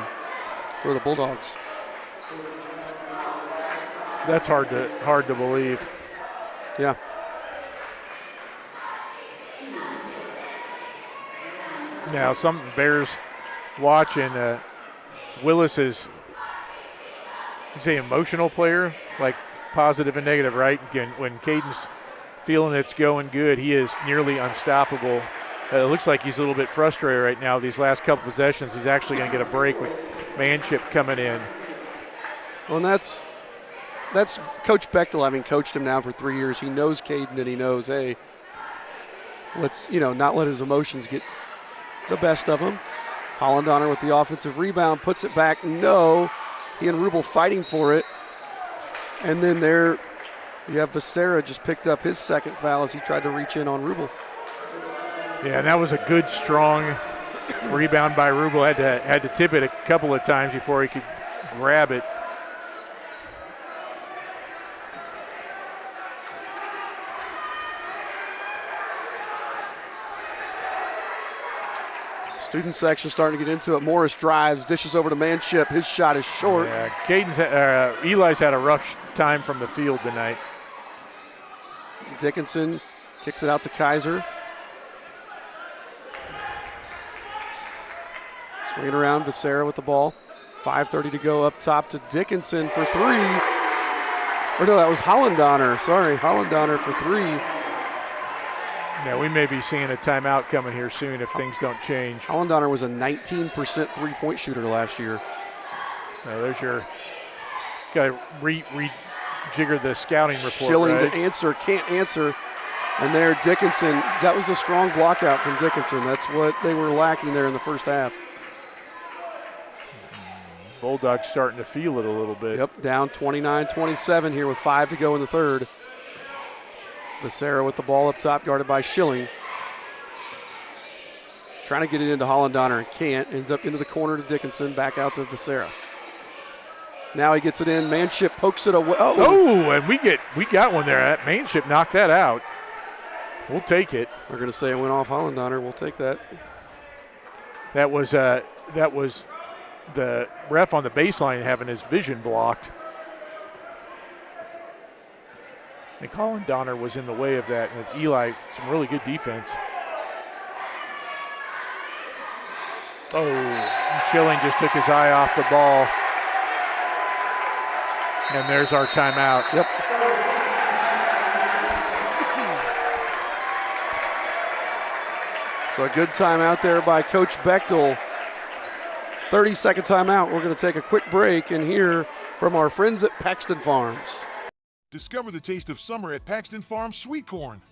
for the Bulldogs. That's hard to believe. Yeah. Now, something bears watching. Willis is, you say, emotional player, like positive and negative, right? When Caden's feeling it's going good, he is nearly unstoppable. It looks like he's a little bit frustrated right now. These last couple possessions, he's actually going to get a break with Manship coming in. Well, and that's Coach Bechtel, having coached him now for 3 years. He knows Caden, and he knows, hey, let's not let his emotions get the best of him. Hollendoner with the offensive rebound, puts it back. No, he and Rubel fighting for it. And then there you have Becerra just picked up his 2nd foul as he tried to reach in on Rubel. Yeah, and that was a good, strong rebound by Rubel. Had to tip it a couple of times before he could grab it. Student section starting to get into it. Morris drives, dishes over to Manship. His shot is short. Yeah, Eli's had a rough time from the field tonight. Dickinson kicks it out to Kaiser. Swinging around, Becerra with the ball. 5:30 to go up top to Dickinson for 3. Or no, that was Hollendoner. Sorry, Hollendoner for 3. Yeah, we may be seeing a timeout coming here soon if things don't change. Hollendoner was a 19% three-point shooter last year. There's your got to rejigger the scouting report. Schilling right? to answer, can't answer. And there, Dickinson, that was a strong block out from Dickinson. That's what they were lacking there in the first half. Bulldogs starting to feel it a little bit. Yep, down 29-27 here with 5 to go in the third. Becerra with the ball up top, guarded by Schilling. Trying to get it into Hollendoner and can't. Ends up into the corner to Dickinson, back out to Becerra. Now he gets it in. Manship pokes it away. Oh, and we got one there. That Manship knocked that out. We'll take it. We're going to say it went off Hollendoner. We'll take that. That was the ref on the baseline having his vision blocked. And Colin Donner was in the way of that. And Eli, some really good defense. Oh, Schilling just took his eye off the ball. And there's our timeout. Yep. So a good timeout there by Coach Bechtel. 30-second timeout. We're going to take a quick break and hear from our friends at Paxton Farms. Discover the taste of summer at Paxton Farms Sweet Corn.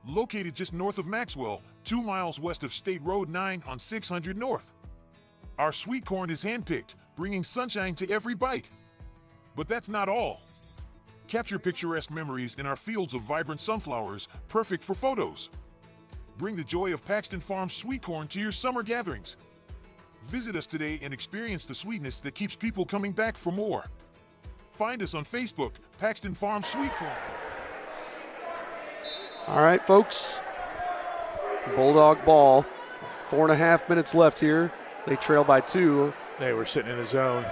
Located just north of Maxwell, 2 miles west of State Road 9 on 600 North. Our sweet corn is handpicked, bringing sunshine to every bite. But that's not all. Capture picturesque memories in our fields of vibrant sunflowers, perfect for photos. Bring the joy of Paxton Farms sweet corn to your summer gatherings. Visit us today and experience the sweetness that keeps people coming back for more. Find us on Facebook, Paxton Farms Sweet Corn. All right, folks. Bulldog ball. 4.5 minutes left here. They trail by 2. They were sitting in a zone.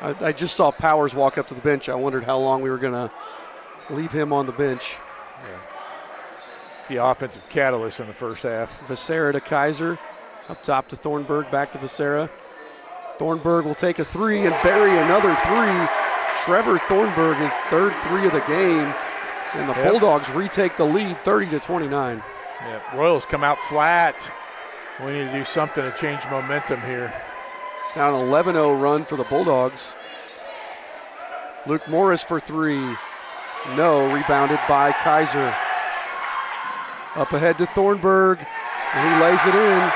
I just saw Powers walk up to the bench. I wondered how long we were going to leave him on the bench. Yeah. The offensive catalyst in the first half. Becerra to Kaiser. Up top to Thornburg, back to Becerra. Thornburg will take a 3 and bury another 3. Trevor Thornburg, his third 3 of the game. And the Bulldogs retake the lead 30-29. Yeah, Royals come out flat. We need to do something to change momentum here. Now an 11-0 run for the Bulldogs. Luke Morris for 3. No, rebounded by Kaiser. Up ahead to Thornburg, and he lays it in.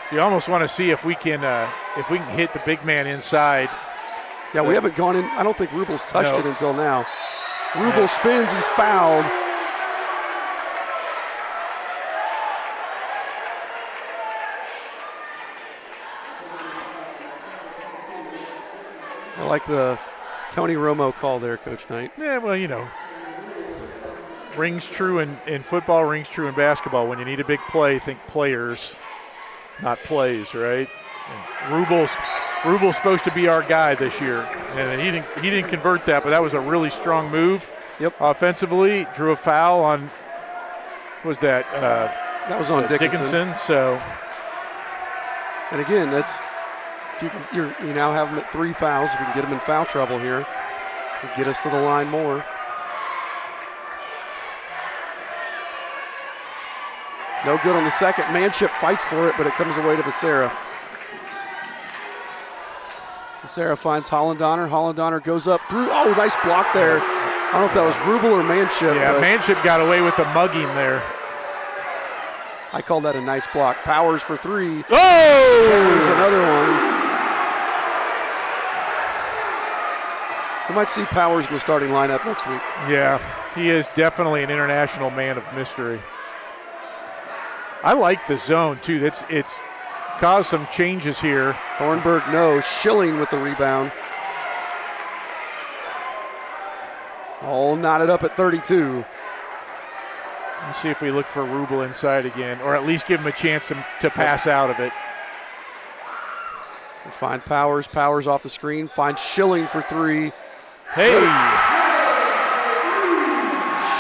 You almost want to see if we can hit the big man inside. Yeah, we haven't gone in. I don't think Rubel's touched it until now. Rubel spins, he's fouled. I like the Tony Romo call there, Coach Knight. Yeah, well, you know, rings true in football, rings true in basketball. When you need a big play, think players, not plays, right? And Rubel's supposed to be our guy this year, and he didn't convert that, but that was a really strong move. Yep. Offensively, drew a foul on. Was that? That was on Dickinson. So. And again, that's you now have him at 3 fouls. If you can get him in foul trouble here, get us to the line more. No good on the second. Manship fights for it, but it comes away to Becerra. Becerra finds Hollendonner. Hollendonner goes up through. Oh, nice block there. I don't know if that was Rubel or Manship. Yeah, Manship got away with the mugging there. I call that a nice block. Powers for 3. Oh! There's another one. We might see Powers in the starting lineup next week. Yeah, he is definitely an international man of mystery. I like the zone, too. It's caused some changes here. Thornburg, no. Schilling with the rebound. All knotted up at 32. Let's see if we look for Rubel inside again, or at least give him a chance to pass out of it. We'll find Powers. Powers off the screen. Find Schilling for 3. Hey!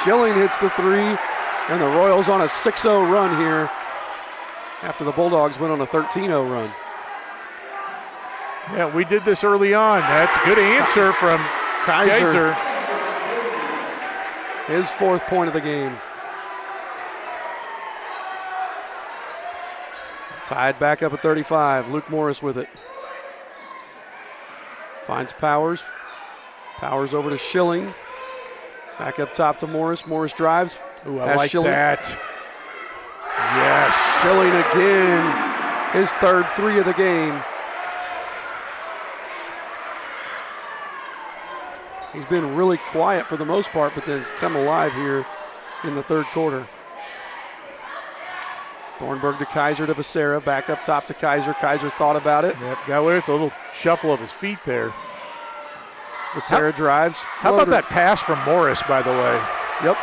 Schilling hits the 3, and the Royals on a 6-0 run here after the Bulldogs went on a 13-0 run. Yeah, we did this early on. That's a good answer from Kaiser. His 4th point of the game. Tied back up at 35. Luke Morris with it. Finds Powers. Powers over to Schilling. Back up top to Morris. Morris drives. Ooh, I like Schilling. that. Yes. Schilling again. His 3rd 3 of the game. He's been really quiet for the most part, but then it's come alive here in the 3rd quarter. Thornburg to Kaiser to Becerra. Back up top to Kaiser. Kaiser thought about it. Yep, got away with a little shuffle of his feet there. Becerra drives. How about that pass from Morris, by the way? Yep.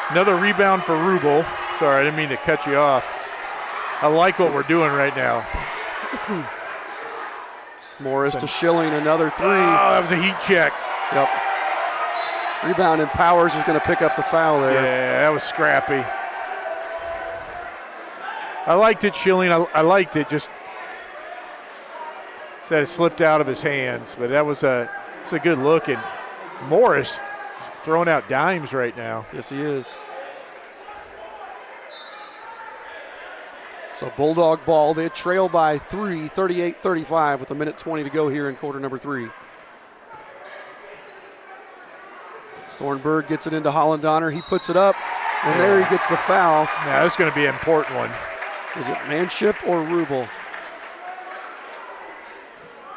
Another rebound for Rubel. Sorry, I didn't mean to cut you off. I like what we're doing right now. Morris to Schilling, another three. Oh, that was a heat check. Yep. Rebound, and Powers is going to pick up the foul there. Yeah, that was scrappy. I liked it, Schilling. I liked it. Just said it slipped out of his hands, but that was a good look. And Morris throwing out dimes right now. Yes, he is. So Bulldog ball. They trail by 3, 38-35 with 1:20 to go here in quarter number 3. Thornburg gets it into Holland-Donner. He puts it up, and there he gets the foul. Yeah, that's going to be an important one. Is it Manship or Rubel?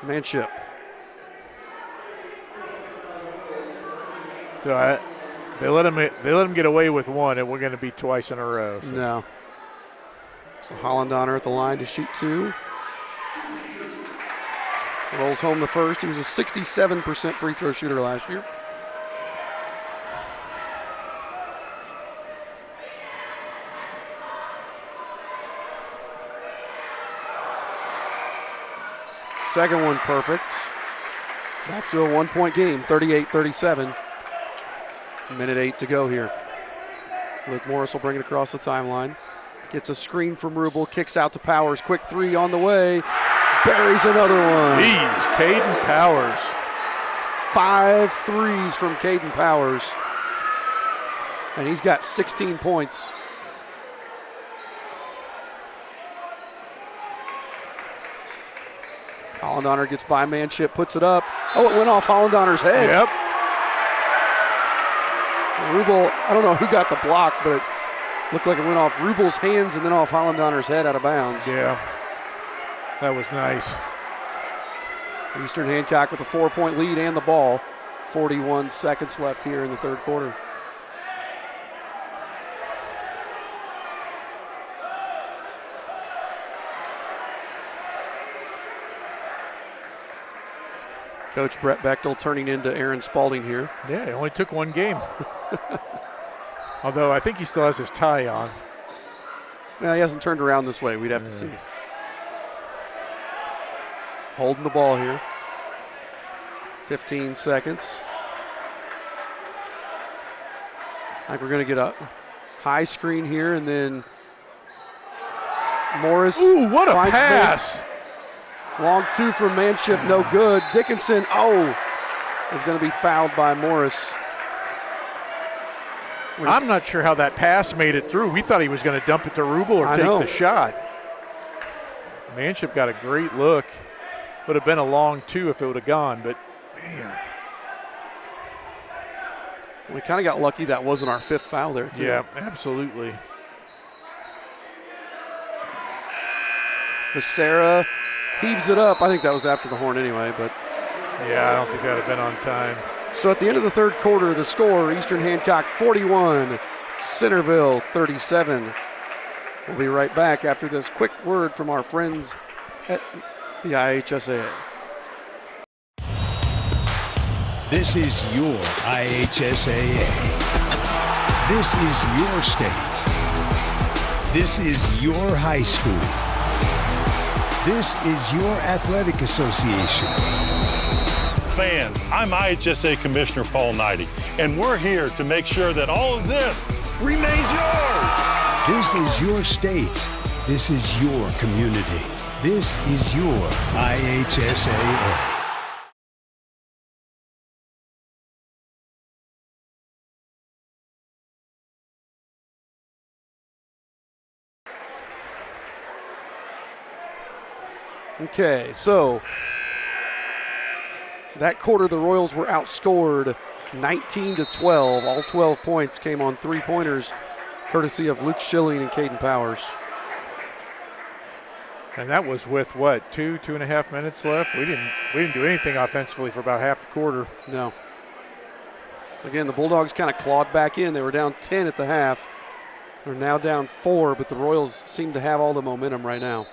Manship. So they let him get away with one, and we're going to be twice in a row. So. No. So Holland-Donner at the line to shoot 2. Rolls home the first. He was a 67% free throw shooter last year. Second one perfect. Back to a 1-point game, 38-37. 1:08 to go here. Luke Morris will bring it across the timeline. Gets a screen from Rubel, kicks out to Powers. Quick 3 on the way. Buries another one. Jeez, Caden Powers. 5 threes from Caden Powers. And he's got 16 points. Holland-Donner gets by Manship, puts it up. Oh, it went off Holland-Donner's head. Yep. Rubel, I don't know who got the block, but it looked like it went off Rubel's hands and then off Holland-Donner's head out of bounds. Yeah, that was nice. Eastern Hancock with a 4-point lead and the ball. 41 seconds left here in the third quarter. Coach Brett Bechtel turning into Aaron Spalding here. Yeah, he only took one game. Although I think he still has his tie on. Yeah, he hasn't turned around this way. We'd have to see. Holding the ball here. 15 seconds. I think we're going to get a high screen here, and then Morris. Ooh, what a pass. Long 2 from Manship, no good. Dickinson, is going to be fouled by Morris. I'm not sure how that pass made it through. We thought he was going to dump it to Rubel or take the shot. Manship got a great look. Would have been a long 2 if it would have gone, but man. We kind of got lucky that wasn't our 5th foul there, too. Yeah, absolutely. Becerra heaves it up. I think that was after the horn anyway, but. Yeah, I don't think that would have been on time. So at the end of the third quarter, the score, Eastern Hancock 41, Centerville 37. We'll be right back after this quick word from our friends at the IHSAA. This is your IHSAA. This is your state. This is your high school. This is your athletic association. Fans, I'm IHSA Commissioner Paul Knighty, and we're here to make sure that all of this remains yours. This is your state. This is your community. This is your IHSAA. Okay, so that quarter the Royals were outscored 19-12. All 12 points came on 3-pointers, courtesy of Luke Schilling and Caden Powers. And that was with what, 2.5 minutes left? We didn't do anything offensively for about half the quarter. No. So again, the Bulldogs kind of clawed back in. They were down 10 at the half. They're now down 4, but the Royals seem to have all the momentum right now.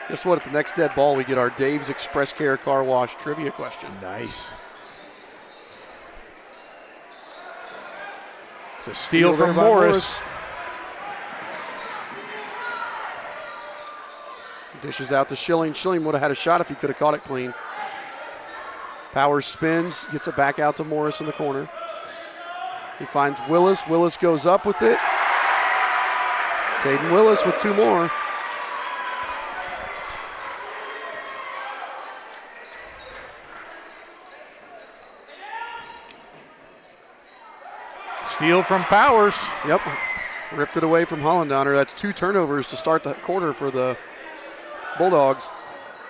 Guess what? At the next dead ball, we get our Dave's Express Care Car Wash trivia question. Nice. It's a steal from Morris. Dishes out to Schilling. Schilling would have had a shot if he could have caught it clean. Powers spins, gets it back out to Morris in the corner. He finds Willis. Willis goes up with it. Caden Willis with 2 more. Steal from Powers. Yep. Ripped it away from Hollendonner. That's 2 turnovers to start the quarter for the Bulldogs.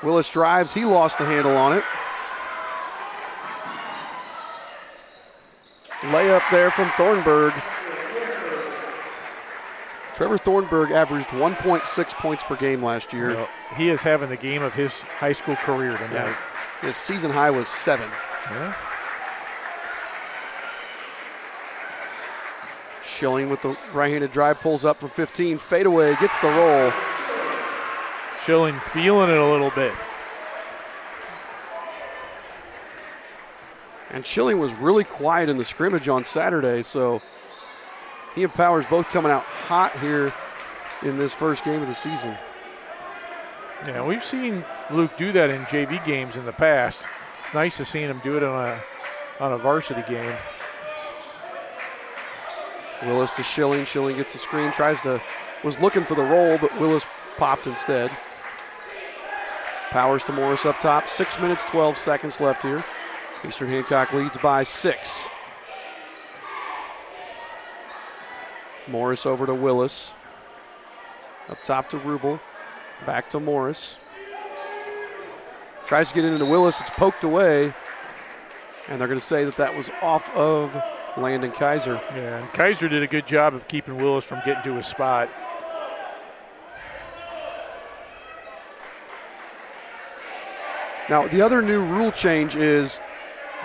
Willis drives. He lost the handle on it. Layup there from Thornburg. Trevor Thornburg averaged 1.6 points per game last year. Well, he is having the game of his high school career tonight. Yeah. His season high was 7. Yeah. Schilling with the right-handed drive, pulls up from 15, fadeaway, gets the roll. Schilling feeling it a little bit. And Schilling was really quiet in the scrimmage on Saturday, so he and Powers both coming out hot here in this first game of the season. Yeah, we've seen Luke do that in JV games in the past. It's nice to see him do it on a varsity game. Willis to Schilling. Schilling gets the screen, was looking for the roll, but Willis popped instead. Powers to Morris up top. 6 minutes, 12 seconds left here. Eastern Hancock leads by 6. Morris over to Willis. Up top to Rubel. Back to Morris. Tries to get it into Willis. It's poked away. And they're going to say that was off of Landon Kaiser. Yeah, and Kaiser did a good job of keeping Willis from getting to his spot. Now, the other new rule change is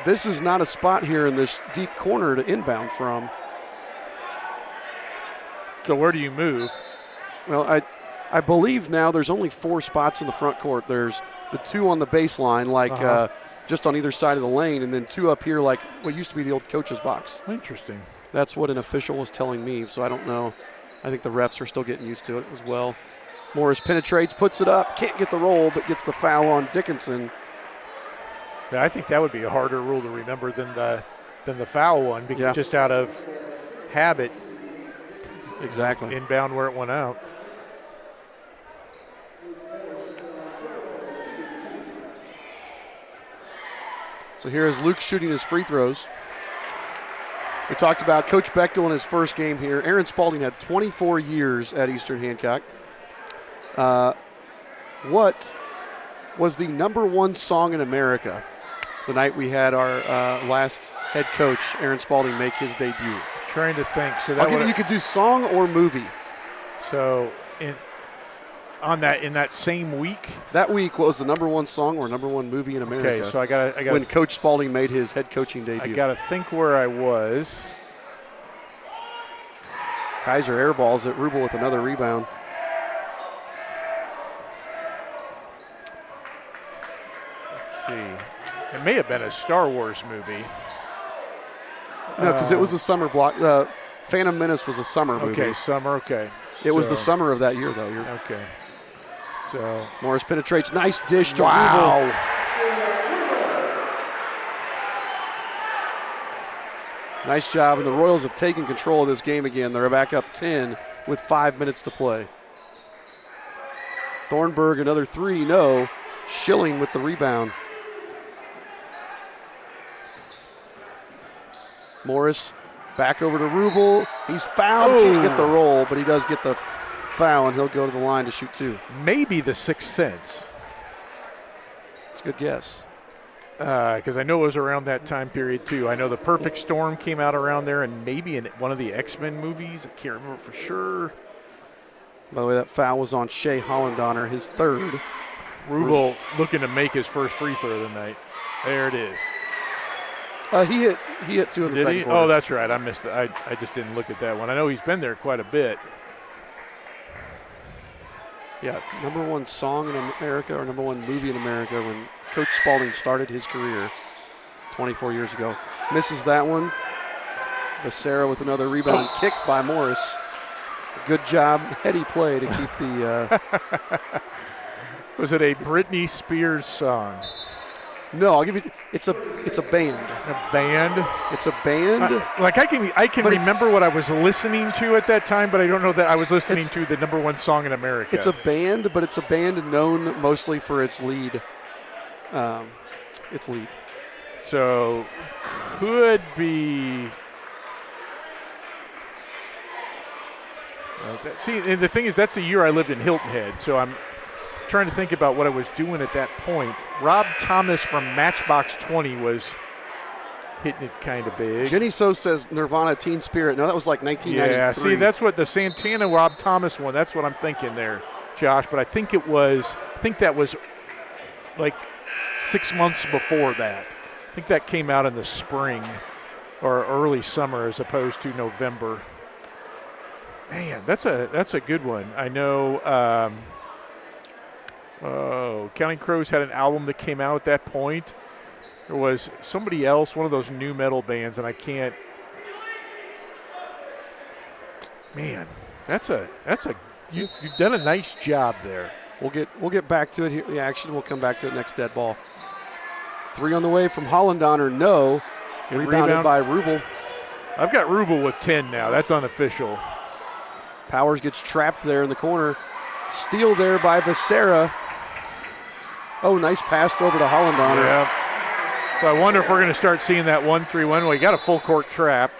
this is not a spot here in this deep corner to inbound from. So where do you move? Well, I believe now there's only 4 spots in the front court. There's the 2 on the baseline, just on either side of the lane, and then 2 up here like what used to be the old coach's box. Interesting. That's what an official was telling me, so I don't know. I think the refs are still getting used to it as well. Morris penetrates, puts it up, can't get the roll, but gets the foul on Dickinson. Yeah, I think that would be a harder rule to remember than the foul one, because just out of habit. Exactly. Inbound where it went out. So here is Luke shooting his free throws. We talked about Coach Bechtel in his first game here. Aaron Spalding had 24 years at Eastern Hancock. What was the #1 song in America the night we had our last head coach, Aaron Spalding, make his debut? Trying to think. So you could do song or movie. So in that same week? That week, what was the #1 song or #1 movie in America? Okay, so I got when Coach Spalding made his head coaching debut. I got to think where I was. Kaiser airballs it. Rubel with another rebound. Let's see. It may have been a Star Wars movie. No, because it was a summer block. Phantom Menace was a summer movie. Okay, summer, okay. It was the summer of that year, though. Okay. So Morris penetrates. Nice dish to wow. Rubel. Nice job, and the Royals have taken control of this game again. They're back up 10 with 5 minutes to play. Thornburg, another 3, no. Schilling with the rebound. Morris back over to Rubel. He's fouled, can't get the roll, but he does get the foul, and he'll go to the line to shoot 2. Maybe the Sixth Sense. It's a good guess. Because I know it was around that time period, too. I know The Perfect Storm came out around there, and maybe in one of the X-Men movies. I can't remember for sure. By the way, that foul was on Shea Hollendonner, his 3rd. Rubel looking to make his first free throw of the night. There it is. He hit 2 in the second quarter. Oh, that's right. I missed it. I just didn't look at that one. I know he's been there quite a bit. Yeah, #1 song in America or #1 movie in America when Coach Spalding started his career 24 years ago. Misses that one. Becerra with another rebound kicked by Morris. Good job, heady play to keep the Was it a Britney Spears song? No, I'll give you. It's a band. A band. It's a band. I can remember what I was listening to at that time, but I don't know that I was listening to the number one song in America. It's a band, but it's a band known mostly for its lead. So could be. See, and the thing is, that's the year I lived in Hilton Head, so I'm trying to think about what I was doing at that point. Rob Thomas from Matchbox 20 was hitting it kind of big. Jenny So says Nirvana Teen Spirit. No, that was like 1993. Yeah, see, that's what the Santana Rob Thomas one, that's what I'm thinking there, Josh. But I think that was like 6 months before that. I think that came out in the spring or early summer as opposed to November. Man, that's a good one. I know Counting Crows had an album that came out at that point. There was somebody else, one of those new metal bands, and I can't. Man, you've done a nice job there. We'll get back to it here. The action. We'll come back to it next dead ball. 3 on the way from Hollendoner. No, rebounded by Rubel. I've got Rubel with 10 now. That's unofficial. Powers gets trapped there in the corner. Steal there by Becerra. Oh, nice pass over to Hollendoner. Yeah. So I wonder if we're going to start seeing that 1-3-1. Well, he got a full court trap.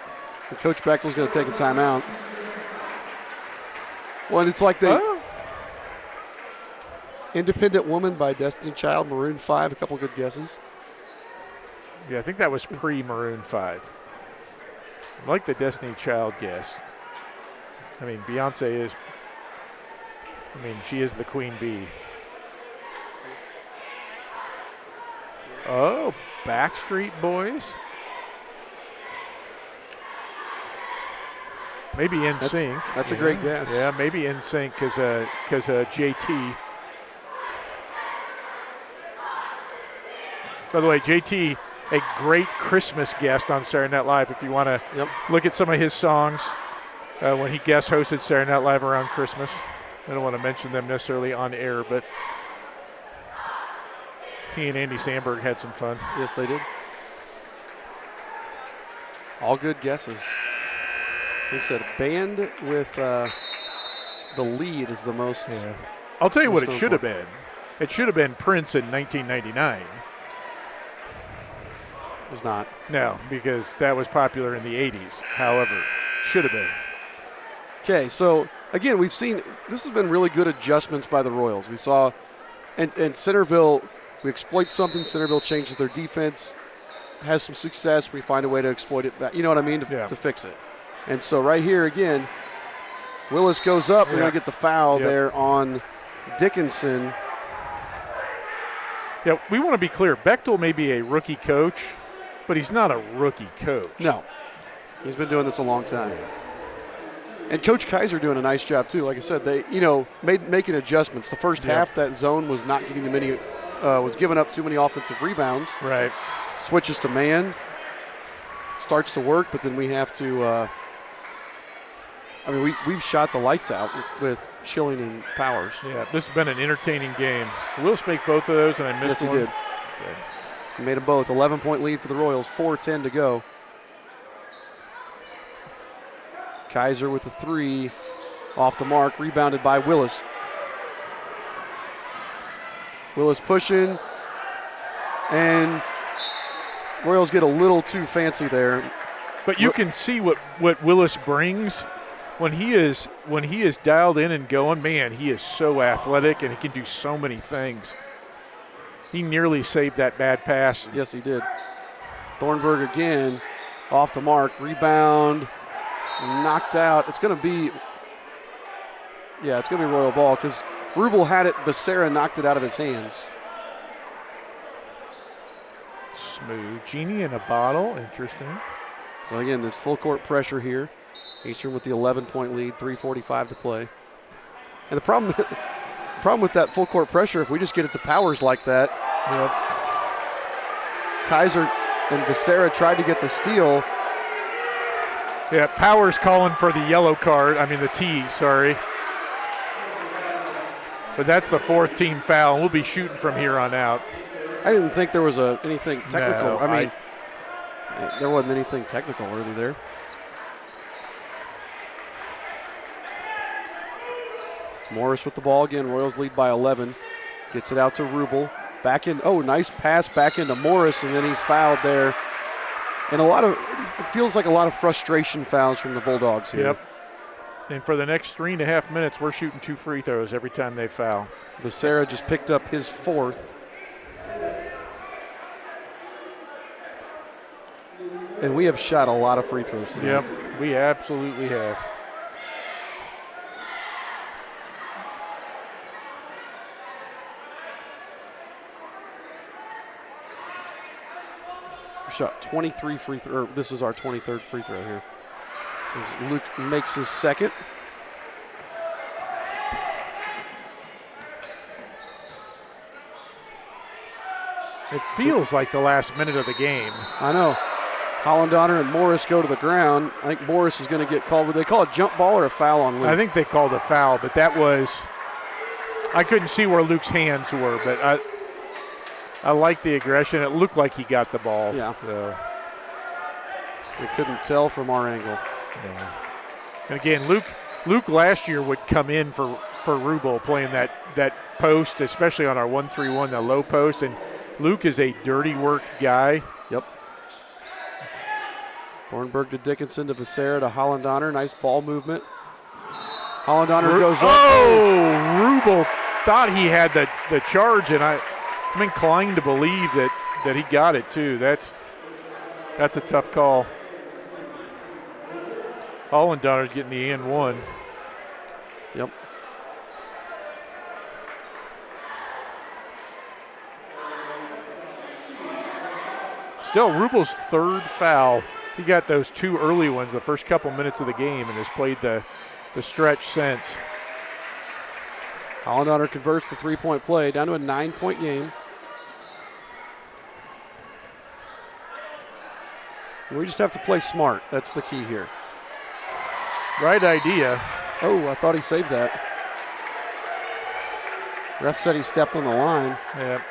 And Coach Bechtel's going to take a timeout. Well, it's like Independent Woman by Destiny Child, Maroon 5. A couple good guesses. Yeah, I think that was pre-Maroon 5. I like the Destiny Child guess. I mean, she is the queen bee. Oh, Backstreet Boys. Maybe NSYNC. That's a great guess. Yeah, maybe NSYNC because JT. By the way, JT, a great Christmas guest on Saturday Night Live. If you want to look at some of his songs when he guest hosted Saturday Night Live around Christmas. I don't want to mention them necessarily on air, but he and Andy Samberg had some fun. Yes, they did. All good guesses. He said band with the lead is the most. Yeah. I'll tell you what it should have been. It should have been Prince in 1999. It was not. No, because that was popular in the 80s. However, should have been. Okay, so again, we've seen this has been really good adjustments by the Royals. We saw, and Centerville, we exploit something. Centerville changes their defense, has some success. We find a way to exploit it back. You know what I mean? To fix it. And so right here again, Willis goes up. We're going to get the foul there on Dickinson. Yeah, we want to be clear. Bechtel may be a rookie coach, but he's not a rookie coach. No, he's been doing this a long time. And Coach Kaiser doing a nice job too. Like I said, they making adjustments. The first half, that zone was not getting was giving up too many offensive rebounds. Right. Switches to man, starts to work, but then we have to. We've shot the lights out with Schilling and Powers. Yeah, this has been an entertaining game. Willis make both of those, and I missed one. Yes, he did. He made them both. 11-point lead for the Royals. 4:10 to go. Kaiser with the 3 off the mark, rebounded by Willis. Willis pushing, and Royals get a little too fancy there. But you can see what Willis brings when he is dialed in and going. Man, he is so athletic and he can do so many things. He nearly saved that bad pass. Yes, he did. Thornburg again off the mark, rebound. Knocked out. It's going to be Royal ball because Rubel had it. Becerra knocked it out of his hands. Smooth. Genie in a bottle. Interesting. So, again, this full court pressure here. Eastern with the 11-point lead, 3:45 to play. And the problem with that full court pressure, if we just get it to Powers like that, Kaiser and Becerra tried to get the steal. Yeah, Powers calling for the yellow card. I mean the T, sorry. But that's the fourth team foul, and we'll be shooting from here on out. I didn't think there was anything technical. No, I mean, there wasn't anything technical worthy there. Morris with the ball again. Royals lead by 11. Gets it out to Rubel. Back in. Oh, nice pass back into Morris, and then he's fouled there. And it feels like a lot of frustration fouls from the Bulldogs here. Yep. And for the next 3.5 minutes, we're shooting 2 free throws every time they foul. Becerra just picked up his 4th. And we have shot a lot of free throws today. Yep, we absolutely have. We shot 23 free throws. This is our 23rd free throw here. As Luke makes his second. It feels like the last minute of the game. I know. Hollendonner and Morris go to the ground. I think Morris is going to get called. Would they call a jump ball or a foul on Luke? I think they called a foul, but that was – I couldn't see where Luke's hands were, but I like the aggression. It looked like he got the ball. Yeah. So. We couldn't tell from our angle. Yeah. And again, Luke last year would come in for Rubel playing that post, especially on our 1-3-1, the low post, and Luke is a dirty work guy. Yep. Thornburg to Dickinson to Becerra to Hollendonner. Nice ball movement. Hollendonner goes up. Oh, Rubel thought he had the charge, and I'm inclined to believe that he got it too. That's a tough call. Hollendonner's getting the and one. Yep. Still, Rubel's 3rd foul. He got those 2 early ones the first couple minutes of the game and has played the stretch since. Hollendonner converts the 3-point play down to a 9-point game. We just have to play smart. That's the key here. Right idea. Oh, I thought he saved that. Ref said he stepped on the line. Yeah.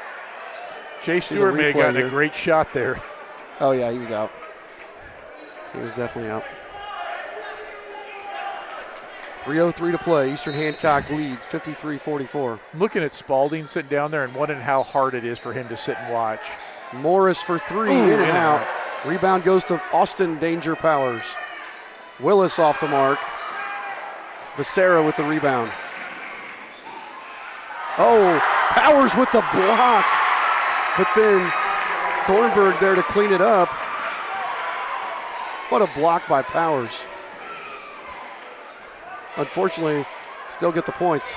Jay Stewart may have gotten a great shot there. Oh, yeah, he was out. He was definitely out. 3:03 to play. Eastern Hancock leads 53-44. Looking at Spalding sitting down there and wondering how hard it is for him to sit and watch. Morris for 3, in and out. Rebound goes to Austin Danger Powers. Willis off the mark. Becerra with the rebound. Oh, Powers with the block. But then Thornburg there to clean it up. What a block by Powers. Unfortunately, still get the points.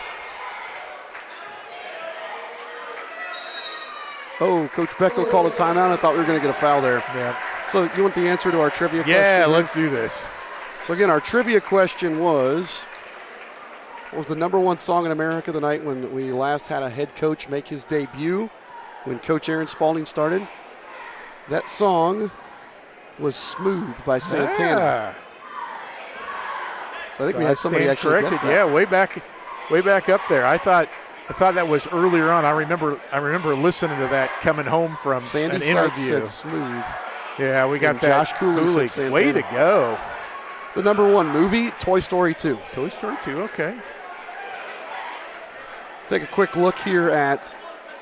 Oh, Coach Bechtel called a timeout. I thought we were going to get a foul there. Yeah. So you want the answer to our trivia question? Yeah, let's do this. So again, our trivia question was, what was the #1 song in America the night when we last had a head coach make his debut, when Coach Aaron Spalding started? That song was Smooth by Santana. Yeah. So I think we had somebody actually guess that. Yeah, way back up there. I thought that was earlier on. I remember listening to that coming home from Sandy an interview. Said Smooth. Yeah, we got and that. Josh Cooley said Santana. Way to go. The #1 movie, Toy Story 2. Toy Story 2, okay. Take a quick look here at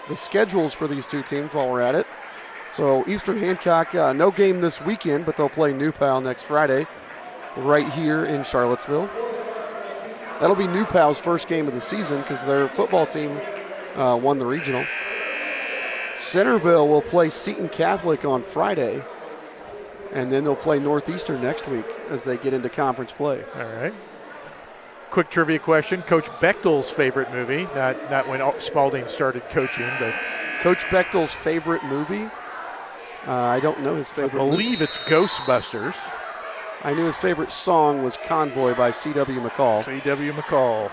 the schedules for these two teams while we're at it. So Eastern Hancock, no game this weekend, but they'll play New Pal next Friday right here in Charlottesville. That'll be New Pal's first game of the season because their football team won the regional. Centerville will play Seton Catholic on Friday, and then they'll play Northeastern next week as they get into conference play. All right. Quick trivia question. Coach Bechtel's favorite movie, not when Spalding started coaching, but Coach Bechtel's favorite movie? I don't know his favorite I believe it's Ghostbusters. I knew his favorite song was Convoy by C.W. McCall. C.W. McCall.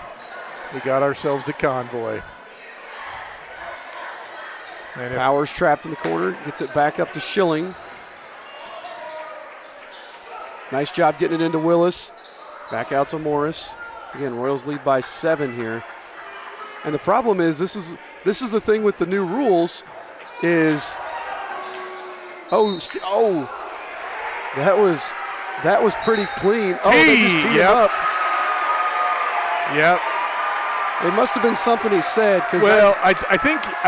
We got ourselves a convoy. And Powers trapped in the corner, gets it back up to Schilling. Nice job getting it into Willis. Back out to Morris. Again, Royals lead by 7 here. And the problem is this is the thing with the new rules is that was pretty clean. Oh, they just teed him up. Yep. It must have been something he said. Well, I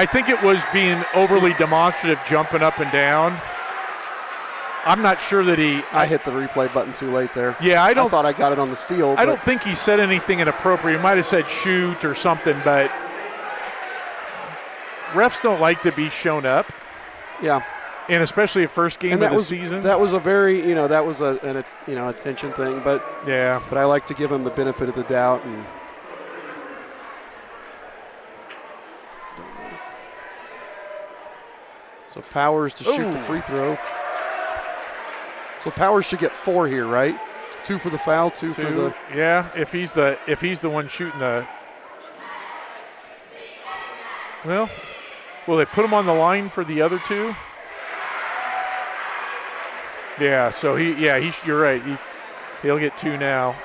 think it was being overly demonstrative, jumping up and down. I'm not sure that I hit the replay button too late there. Yeah, I thought I got it on the steal. I don't think he said anything inappropriate. He might have said shoot or something, but refs don't like to be shown up. Yeah. And especially a first game of the season. That was a very, that was an attention thing, but yeah. But I like to give him the benefit of the doubt. And so Powers to shoot the free throw. So Powers should get 4 here, right? 2 for the foul, 2 for the. Yeah, if he's the one shooting the. Well, will they put him on the line for the other 2? Yeah, so you're right. He'll get 2 now.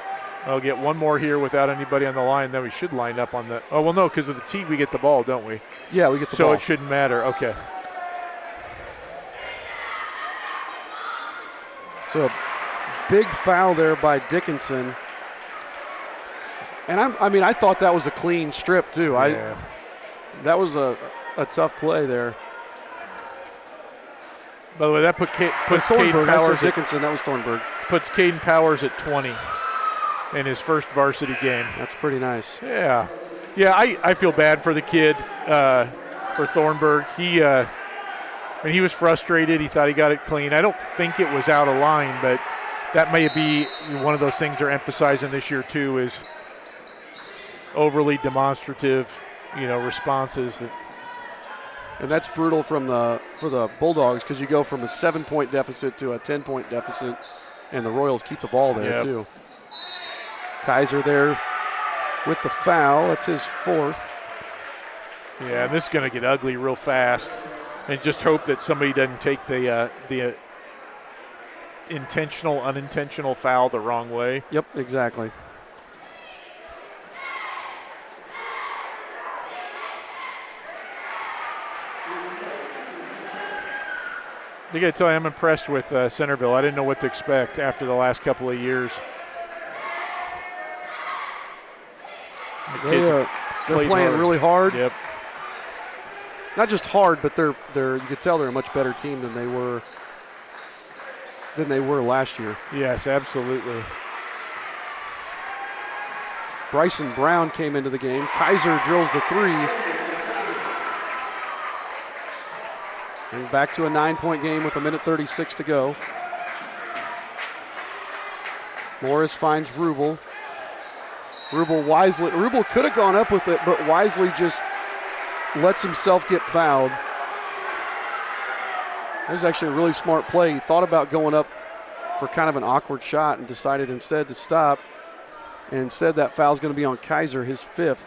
I'll get 1 more here without anybody on the line. Then we should line up on the. Oh well, no, because with the tee we get the ball, don't we? Yeah, we get the ball. So it shouldn't matter. Okay. So a big foul there by Dickinson. And I thought that was a clean strip too. Yeah. That was a tough play there. By the way, that puts Caden Powers Dickinson. That was Thornburg. Puts Caden Powers at 20 in his first varsity game. That's pretty nice. Yeah, I feel bad for the kid, for Thornburg. He was frustrated. He thought he got it clean. I don't think it was out of line, but that may be one of those things they're emphasizing this year too, is overly demonstrative, responses. And that's brutal for the Bulldogs, because you go from a 7-point deficit to a 10-point deficit, and the Royals keep the ball there too. Kaiser there with the foul. That's his 4th. Yeah, and this is going to get ugly real fast. And just hope that somebody doesn't take the intentional, unintentional foul the wrong way. Yep, exactly. I got to tell you, I'm impressed with Centerville. I didn't know what to expect after the last couple of years. They're playing really hard. Yep. Not just hard, but they're you could tell they're a much better team than they were last year. Yes, absolutely. Bryson Brown came into the game. Kaiser drills the 3. And back to a 9-point game with 1:36 to go. Morris finds Rubel. Rubel could have gone up with it, but wisely just lets himself get fouled. That was actually a really smart play. He thought about going up for kind of an awkward shot and decided instead to stop. And instead that foul's going to be on Kaiser, his 5th.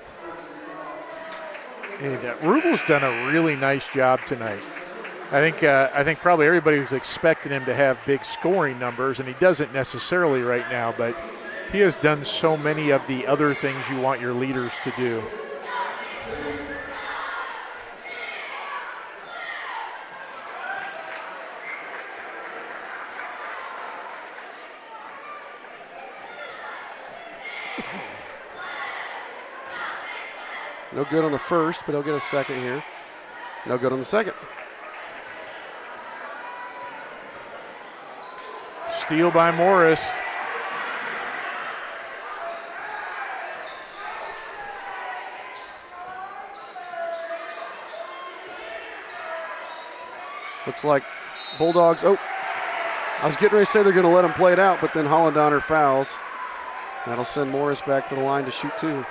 And Rubel's done a really nice job tonight. I think probably everybody was expecting him to have big scoring numbers, and he doesn't necessarily right now, but he has done so many of the other things you want your leaders to do. No good on the first, but he'll get a second here. No good on the second. Steal by Morris. Looks like Bulldogs. Oh, I was getting ready to say they're going to let him play it out, but then Hollendonner fouls. That'll send Morris back to the line to shoot 2.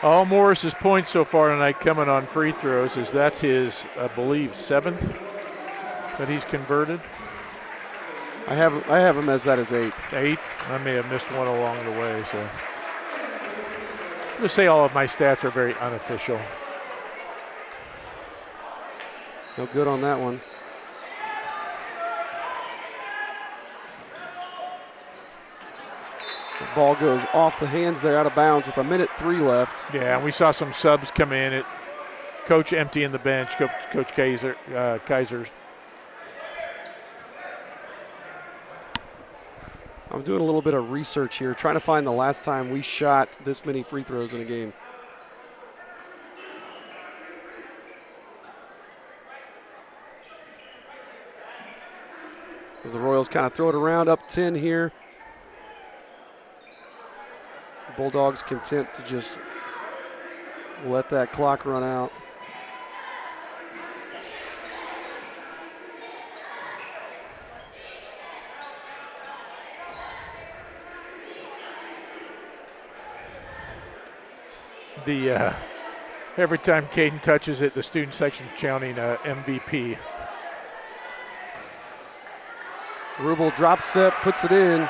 All Morris's points so far tonight coming on free throws, as that's his, I believe, 7th that he's converted. I have him as that as 8th. 8th? I may have missed one along the way. So I'm going to say all of my stats are very unofficial. No good on that one. The ball goes off the hands there, out of bounds with 1:03 left. Yeah, and we saw some subs come in. Coach emptying the bench, Coach Kaiser's. I'm doing a little bit of research here, trying to find the last time we shot this many free throws in a game. As the Royals kind of throw it around, up 10 here. Bulldogs content to just let that clock run out. Every time Caden touches it, the student section chanting MVP. Rubel drop step, puts it in.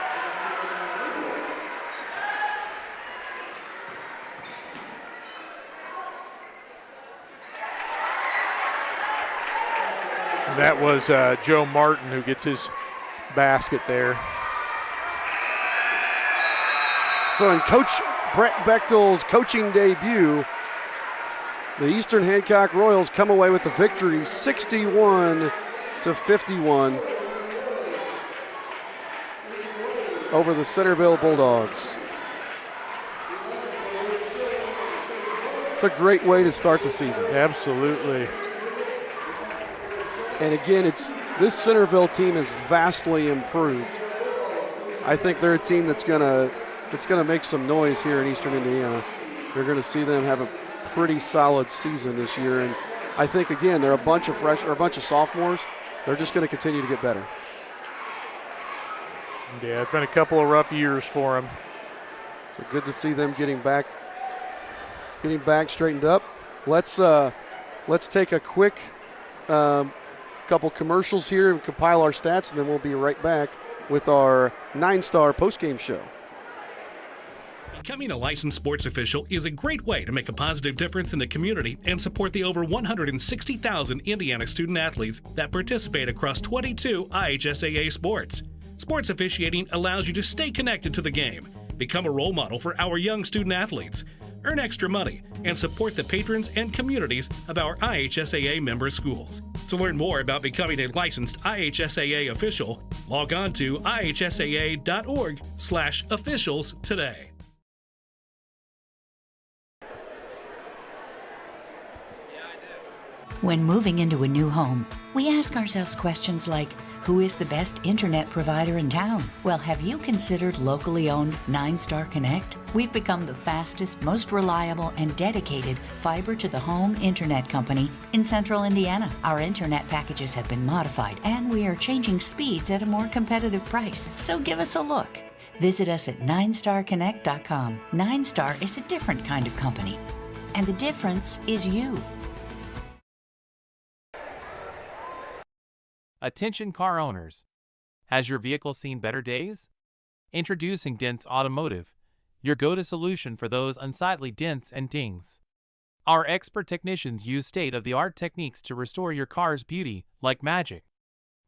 And that was Joe Martin who gets his basket there. So in Coach Brett Bechtel's coaching debut, the Eastern Hancock Royals come away with the victory, 61-51 over the Centerville Bulldogs. It's a great way to start the season. Absolutely. And again, this Centerville team is vastly improved. I think they're a team that's gonna make some noise here in Eastern Indiana. You're gonna see them have a pretty solid season this year, and I think again they're a bunch of sophomores. They're just gonna continue to get better. Yeah, it's been a couple of rough years for them. So good to see them getting back straightened up. Let's take a quick couple commercials here and compile our stats, and then we'll be right back with our 9-star postgame show. Becoming a licensed sports official is a great way to make a positive difference in the community and support the over 160,000 Indiana student athletes that participate across 22 IHSAA sports. Sports officiating allows you to stay connected to the game, become a role model for our young student athletes, earn extra money, and support the patrons and communities of our IHSAA member schools. To learn more about becoming a licensed IHSAA official, log on to ihsaa.org/officials today. When moving into a new home, we ask ourselves questions like, who is the best internet provider in town? Well, have you considered locally owned 9-Star Connect? We've become the fastest, most reliable, and dedicated fiber-to-the-home internet company in Central Indiana. Our internet packages have been modified, and we are changing speeds at a more competitive price. So give us a look. Visit us at 9starconnect.com. 9-Star is a different kind of company, and the difference is you. Attention car owners. Has your vehicle seen better days? Introducing Dents Automotive, your go-to solution for those unsightly dents and dings. Our expert technicians use state-of-the-art techniques to restore your car's beauty like magic.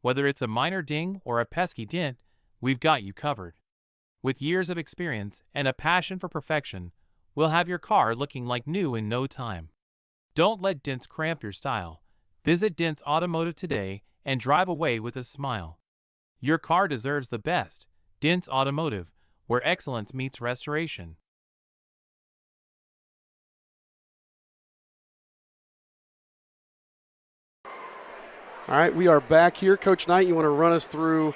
Whether it's a minor ding or a pesky dent, we've got you covered. With years of experience and a passion for perfection, we'll have your car looking like new in no time. Don't let dents cramp your style. Visit Dents Automotive today and drive away with a smile. Your car deserves the best. Dents Automotive, where excellence meets restoration. All right, we are back here. Coach Knight, you want to run us through?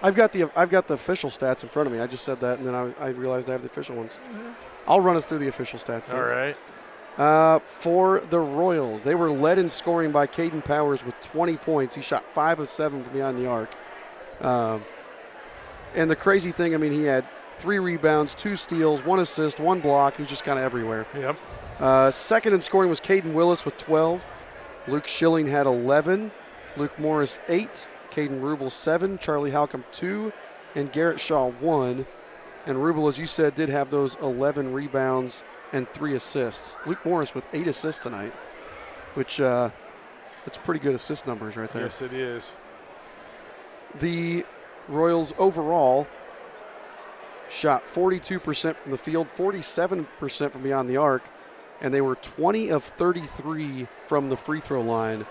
I've got the official stats in front of me. I just said that, and then I realized I have the official ones. I'll run us through the official stats then. All right. For the Royals, they were led in scoring by Caden Powers with 20 points. He shot 5 of 7 from behind the arc. And the crazy thing, I mean, he had 3 rebounds, 2 steals, 1 assist, 1 block. He's just kind of everywhere. Yep. Second in scoring was Caden Willis with 12. Luke Schilling had 11. Luke Morris 8. Caden Rubel 7. Charlie Halcomb 2. And Garrett Shaw 1. And Rubel, as you said, did have those 11 rebounds and 3 assists. Luke Morris with 8 assists tonight, which that's pretty good assist numbers right there. Yes, it is. The Royals overall shot 42% from the field, 47% from beyond the arc, and they were 20 of 33 from the free throw line.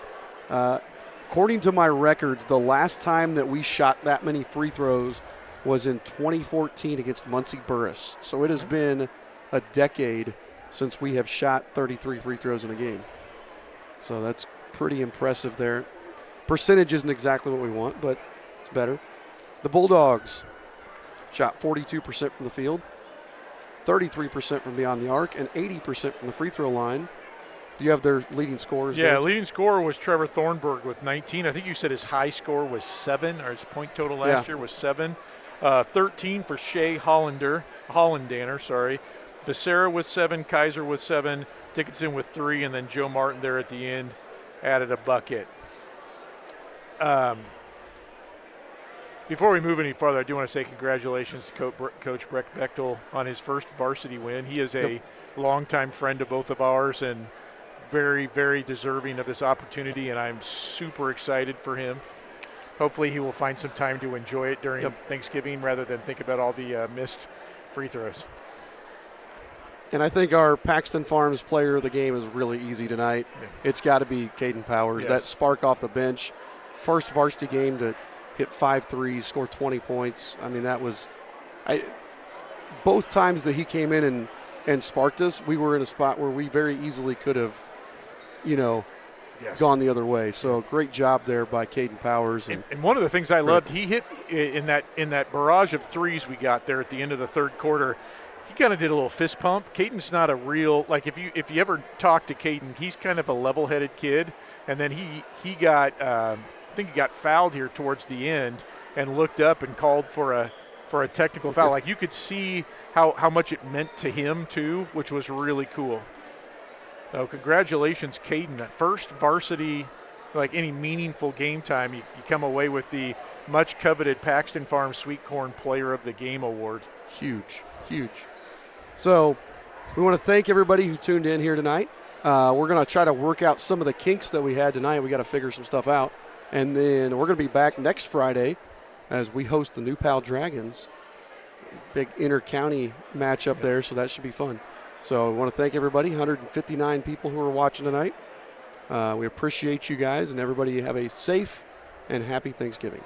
According to my records, the last time that we shot that many free throws was in 2014 against Muncie Burris. So it has been a decade since we have shot 33 free throws in a game. So that's pretty impressive there. Percentage isn't exactly what we want, but it's better. The Bulldogs shot 42% from the field, 33% from beyond the arc, and 80% from the free throw line. Do you have their leading scorers? Yeah, there? leading scorer was Trevor Thornburg with 19. I think you said his high score was 7, or his point total last year was 7. 13 for Shea Hollandaner. Becerra with 7, Kaiser with 7, Dickinson with 3, and then Joe Martin there at the end added a bucket. Before we move any farther, I do want to say congratulations to Coach Breck Bechtel on his first varsity win. He is a longtime friend of both of ours and very, very deserving of this opportunity, and I'm super excited for him. Hopefully he will find some time to enjoy it during Thanksgiving rather than think about all the missed free throws. And I think our Paxton Farms player of the game is really easy tonight. Yeah. It's got to be Caden Powers. Yes. That spark off the bench. First varsity game to hit 5 threes, score 20 points. I mean, that was both times that he came in and sparked us, we were in a spot where we very easily could have, gone the other way. So great job there by Caden Powers. And one of the things I loved, he hit in that barrage of threes we got there at the end of the third quarter. He kind of did a little fist pump. Caden's not a real, like if you ever talk to Caden, he's kind of a level-headed kid. And then he got I think he got fouled here towards the end and looked up and called for a technical foul. Like you could see how much it meant to him too, which was really cool. So congratulations, Caden. That first varsity, like any meaningful game time, you come away with the much coveted Paxton Farms Sweet Corn Player of the Game award. Huge. So we want to thank everybody who tuned in here tonight. We're going to try to work out some of the kinks that we had tonight. We got to figure some stuff out. And then we're going to be back next Friday as we host the New Pal Dragons. Big inter-county matchup there, so that should be fun. So I want to thank everybody, 159 people who are watching tonight. We appreciate you guys, and everybody have a safe and happy Thanksgiving.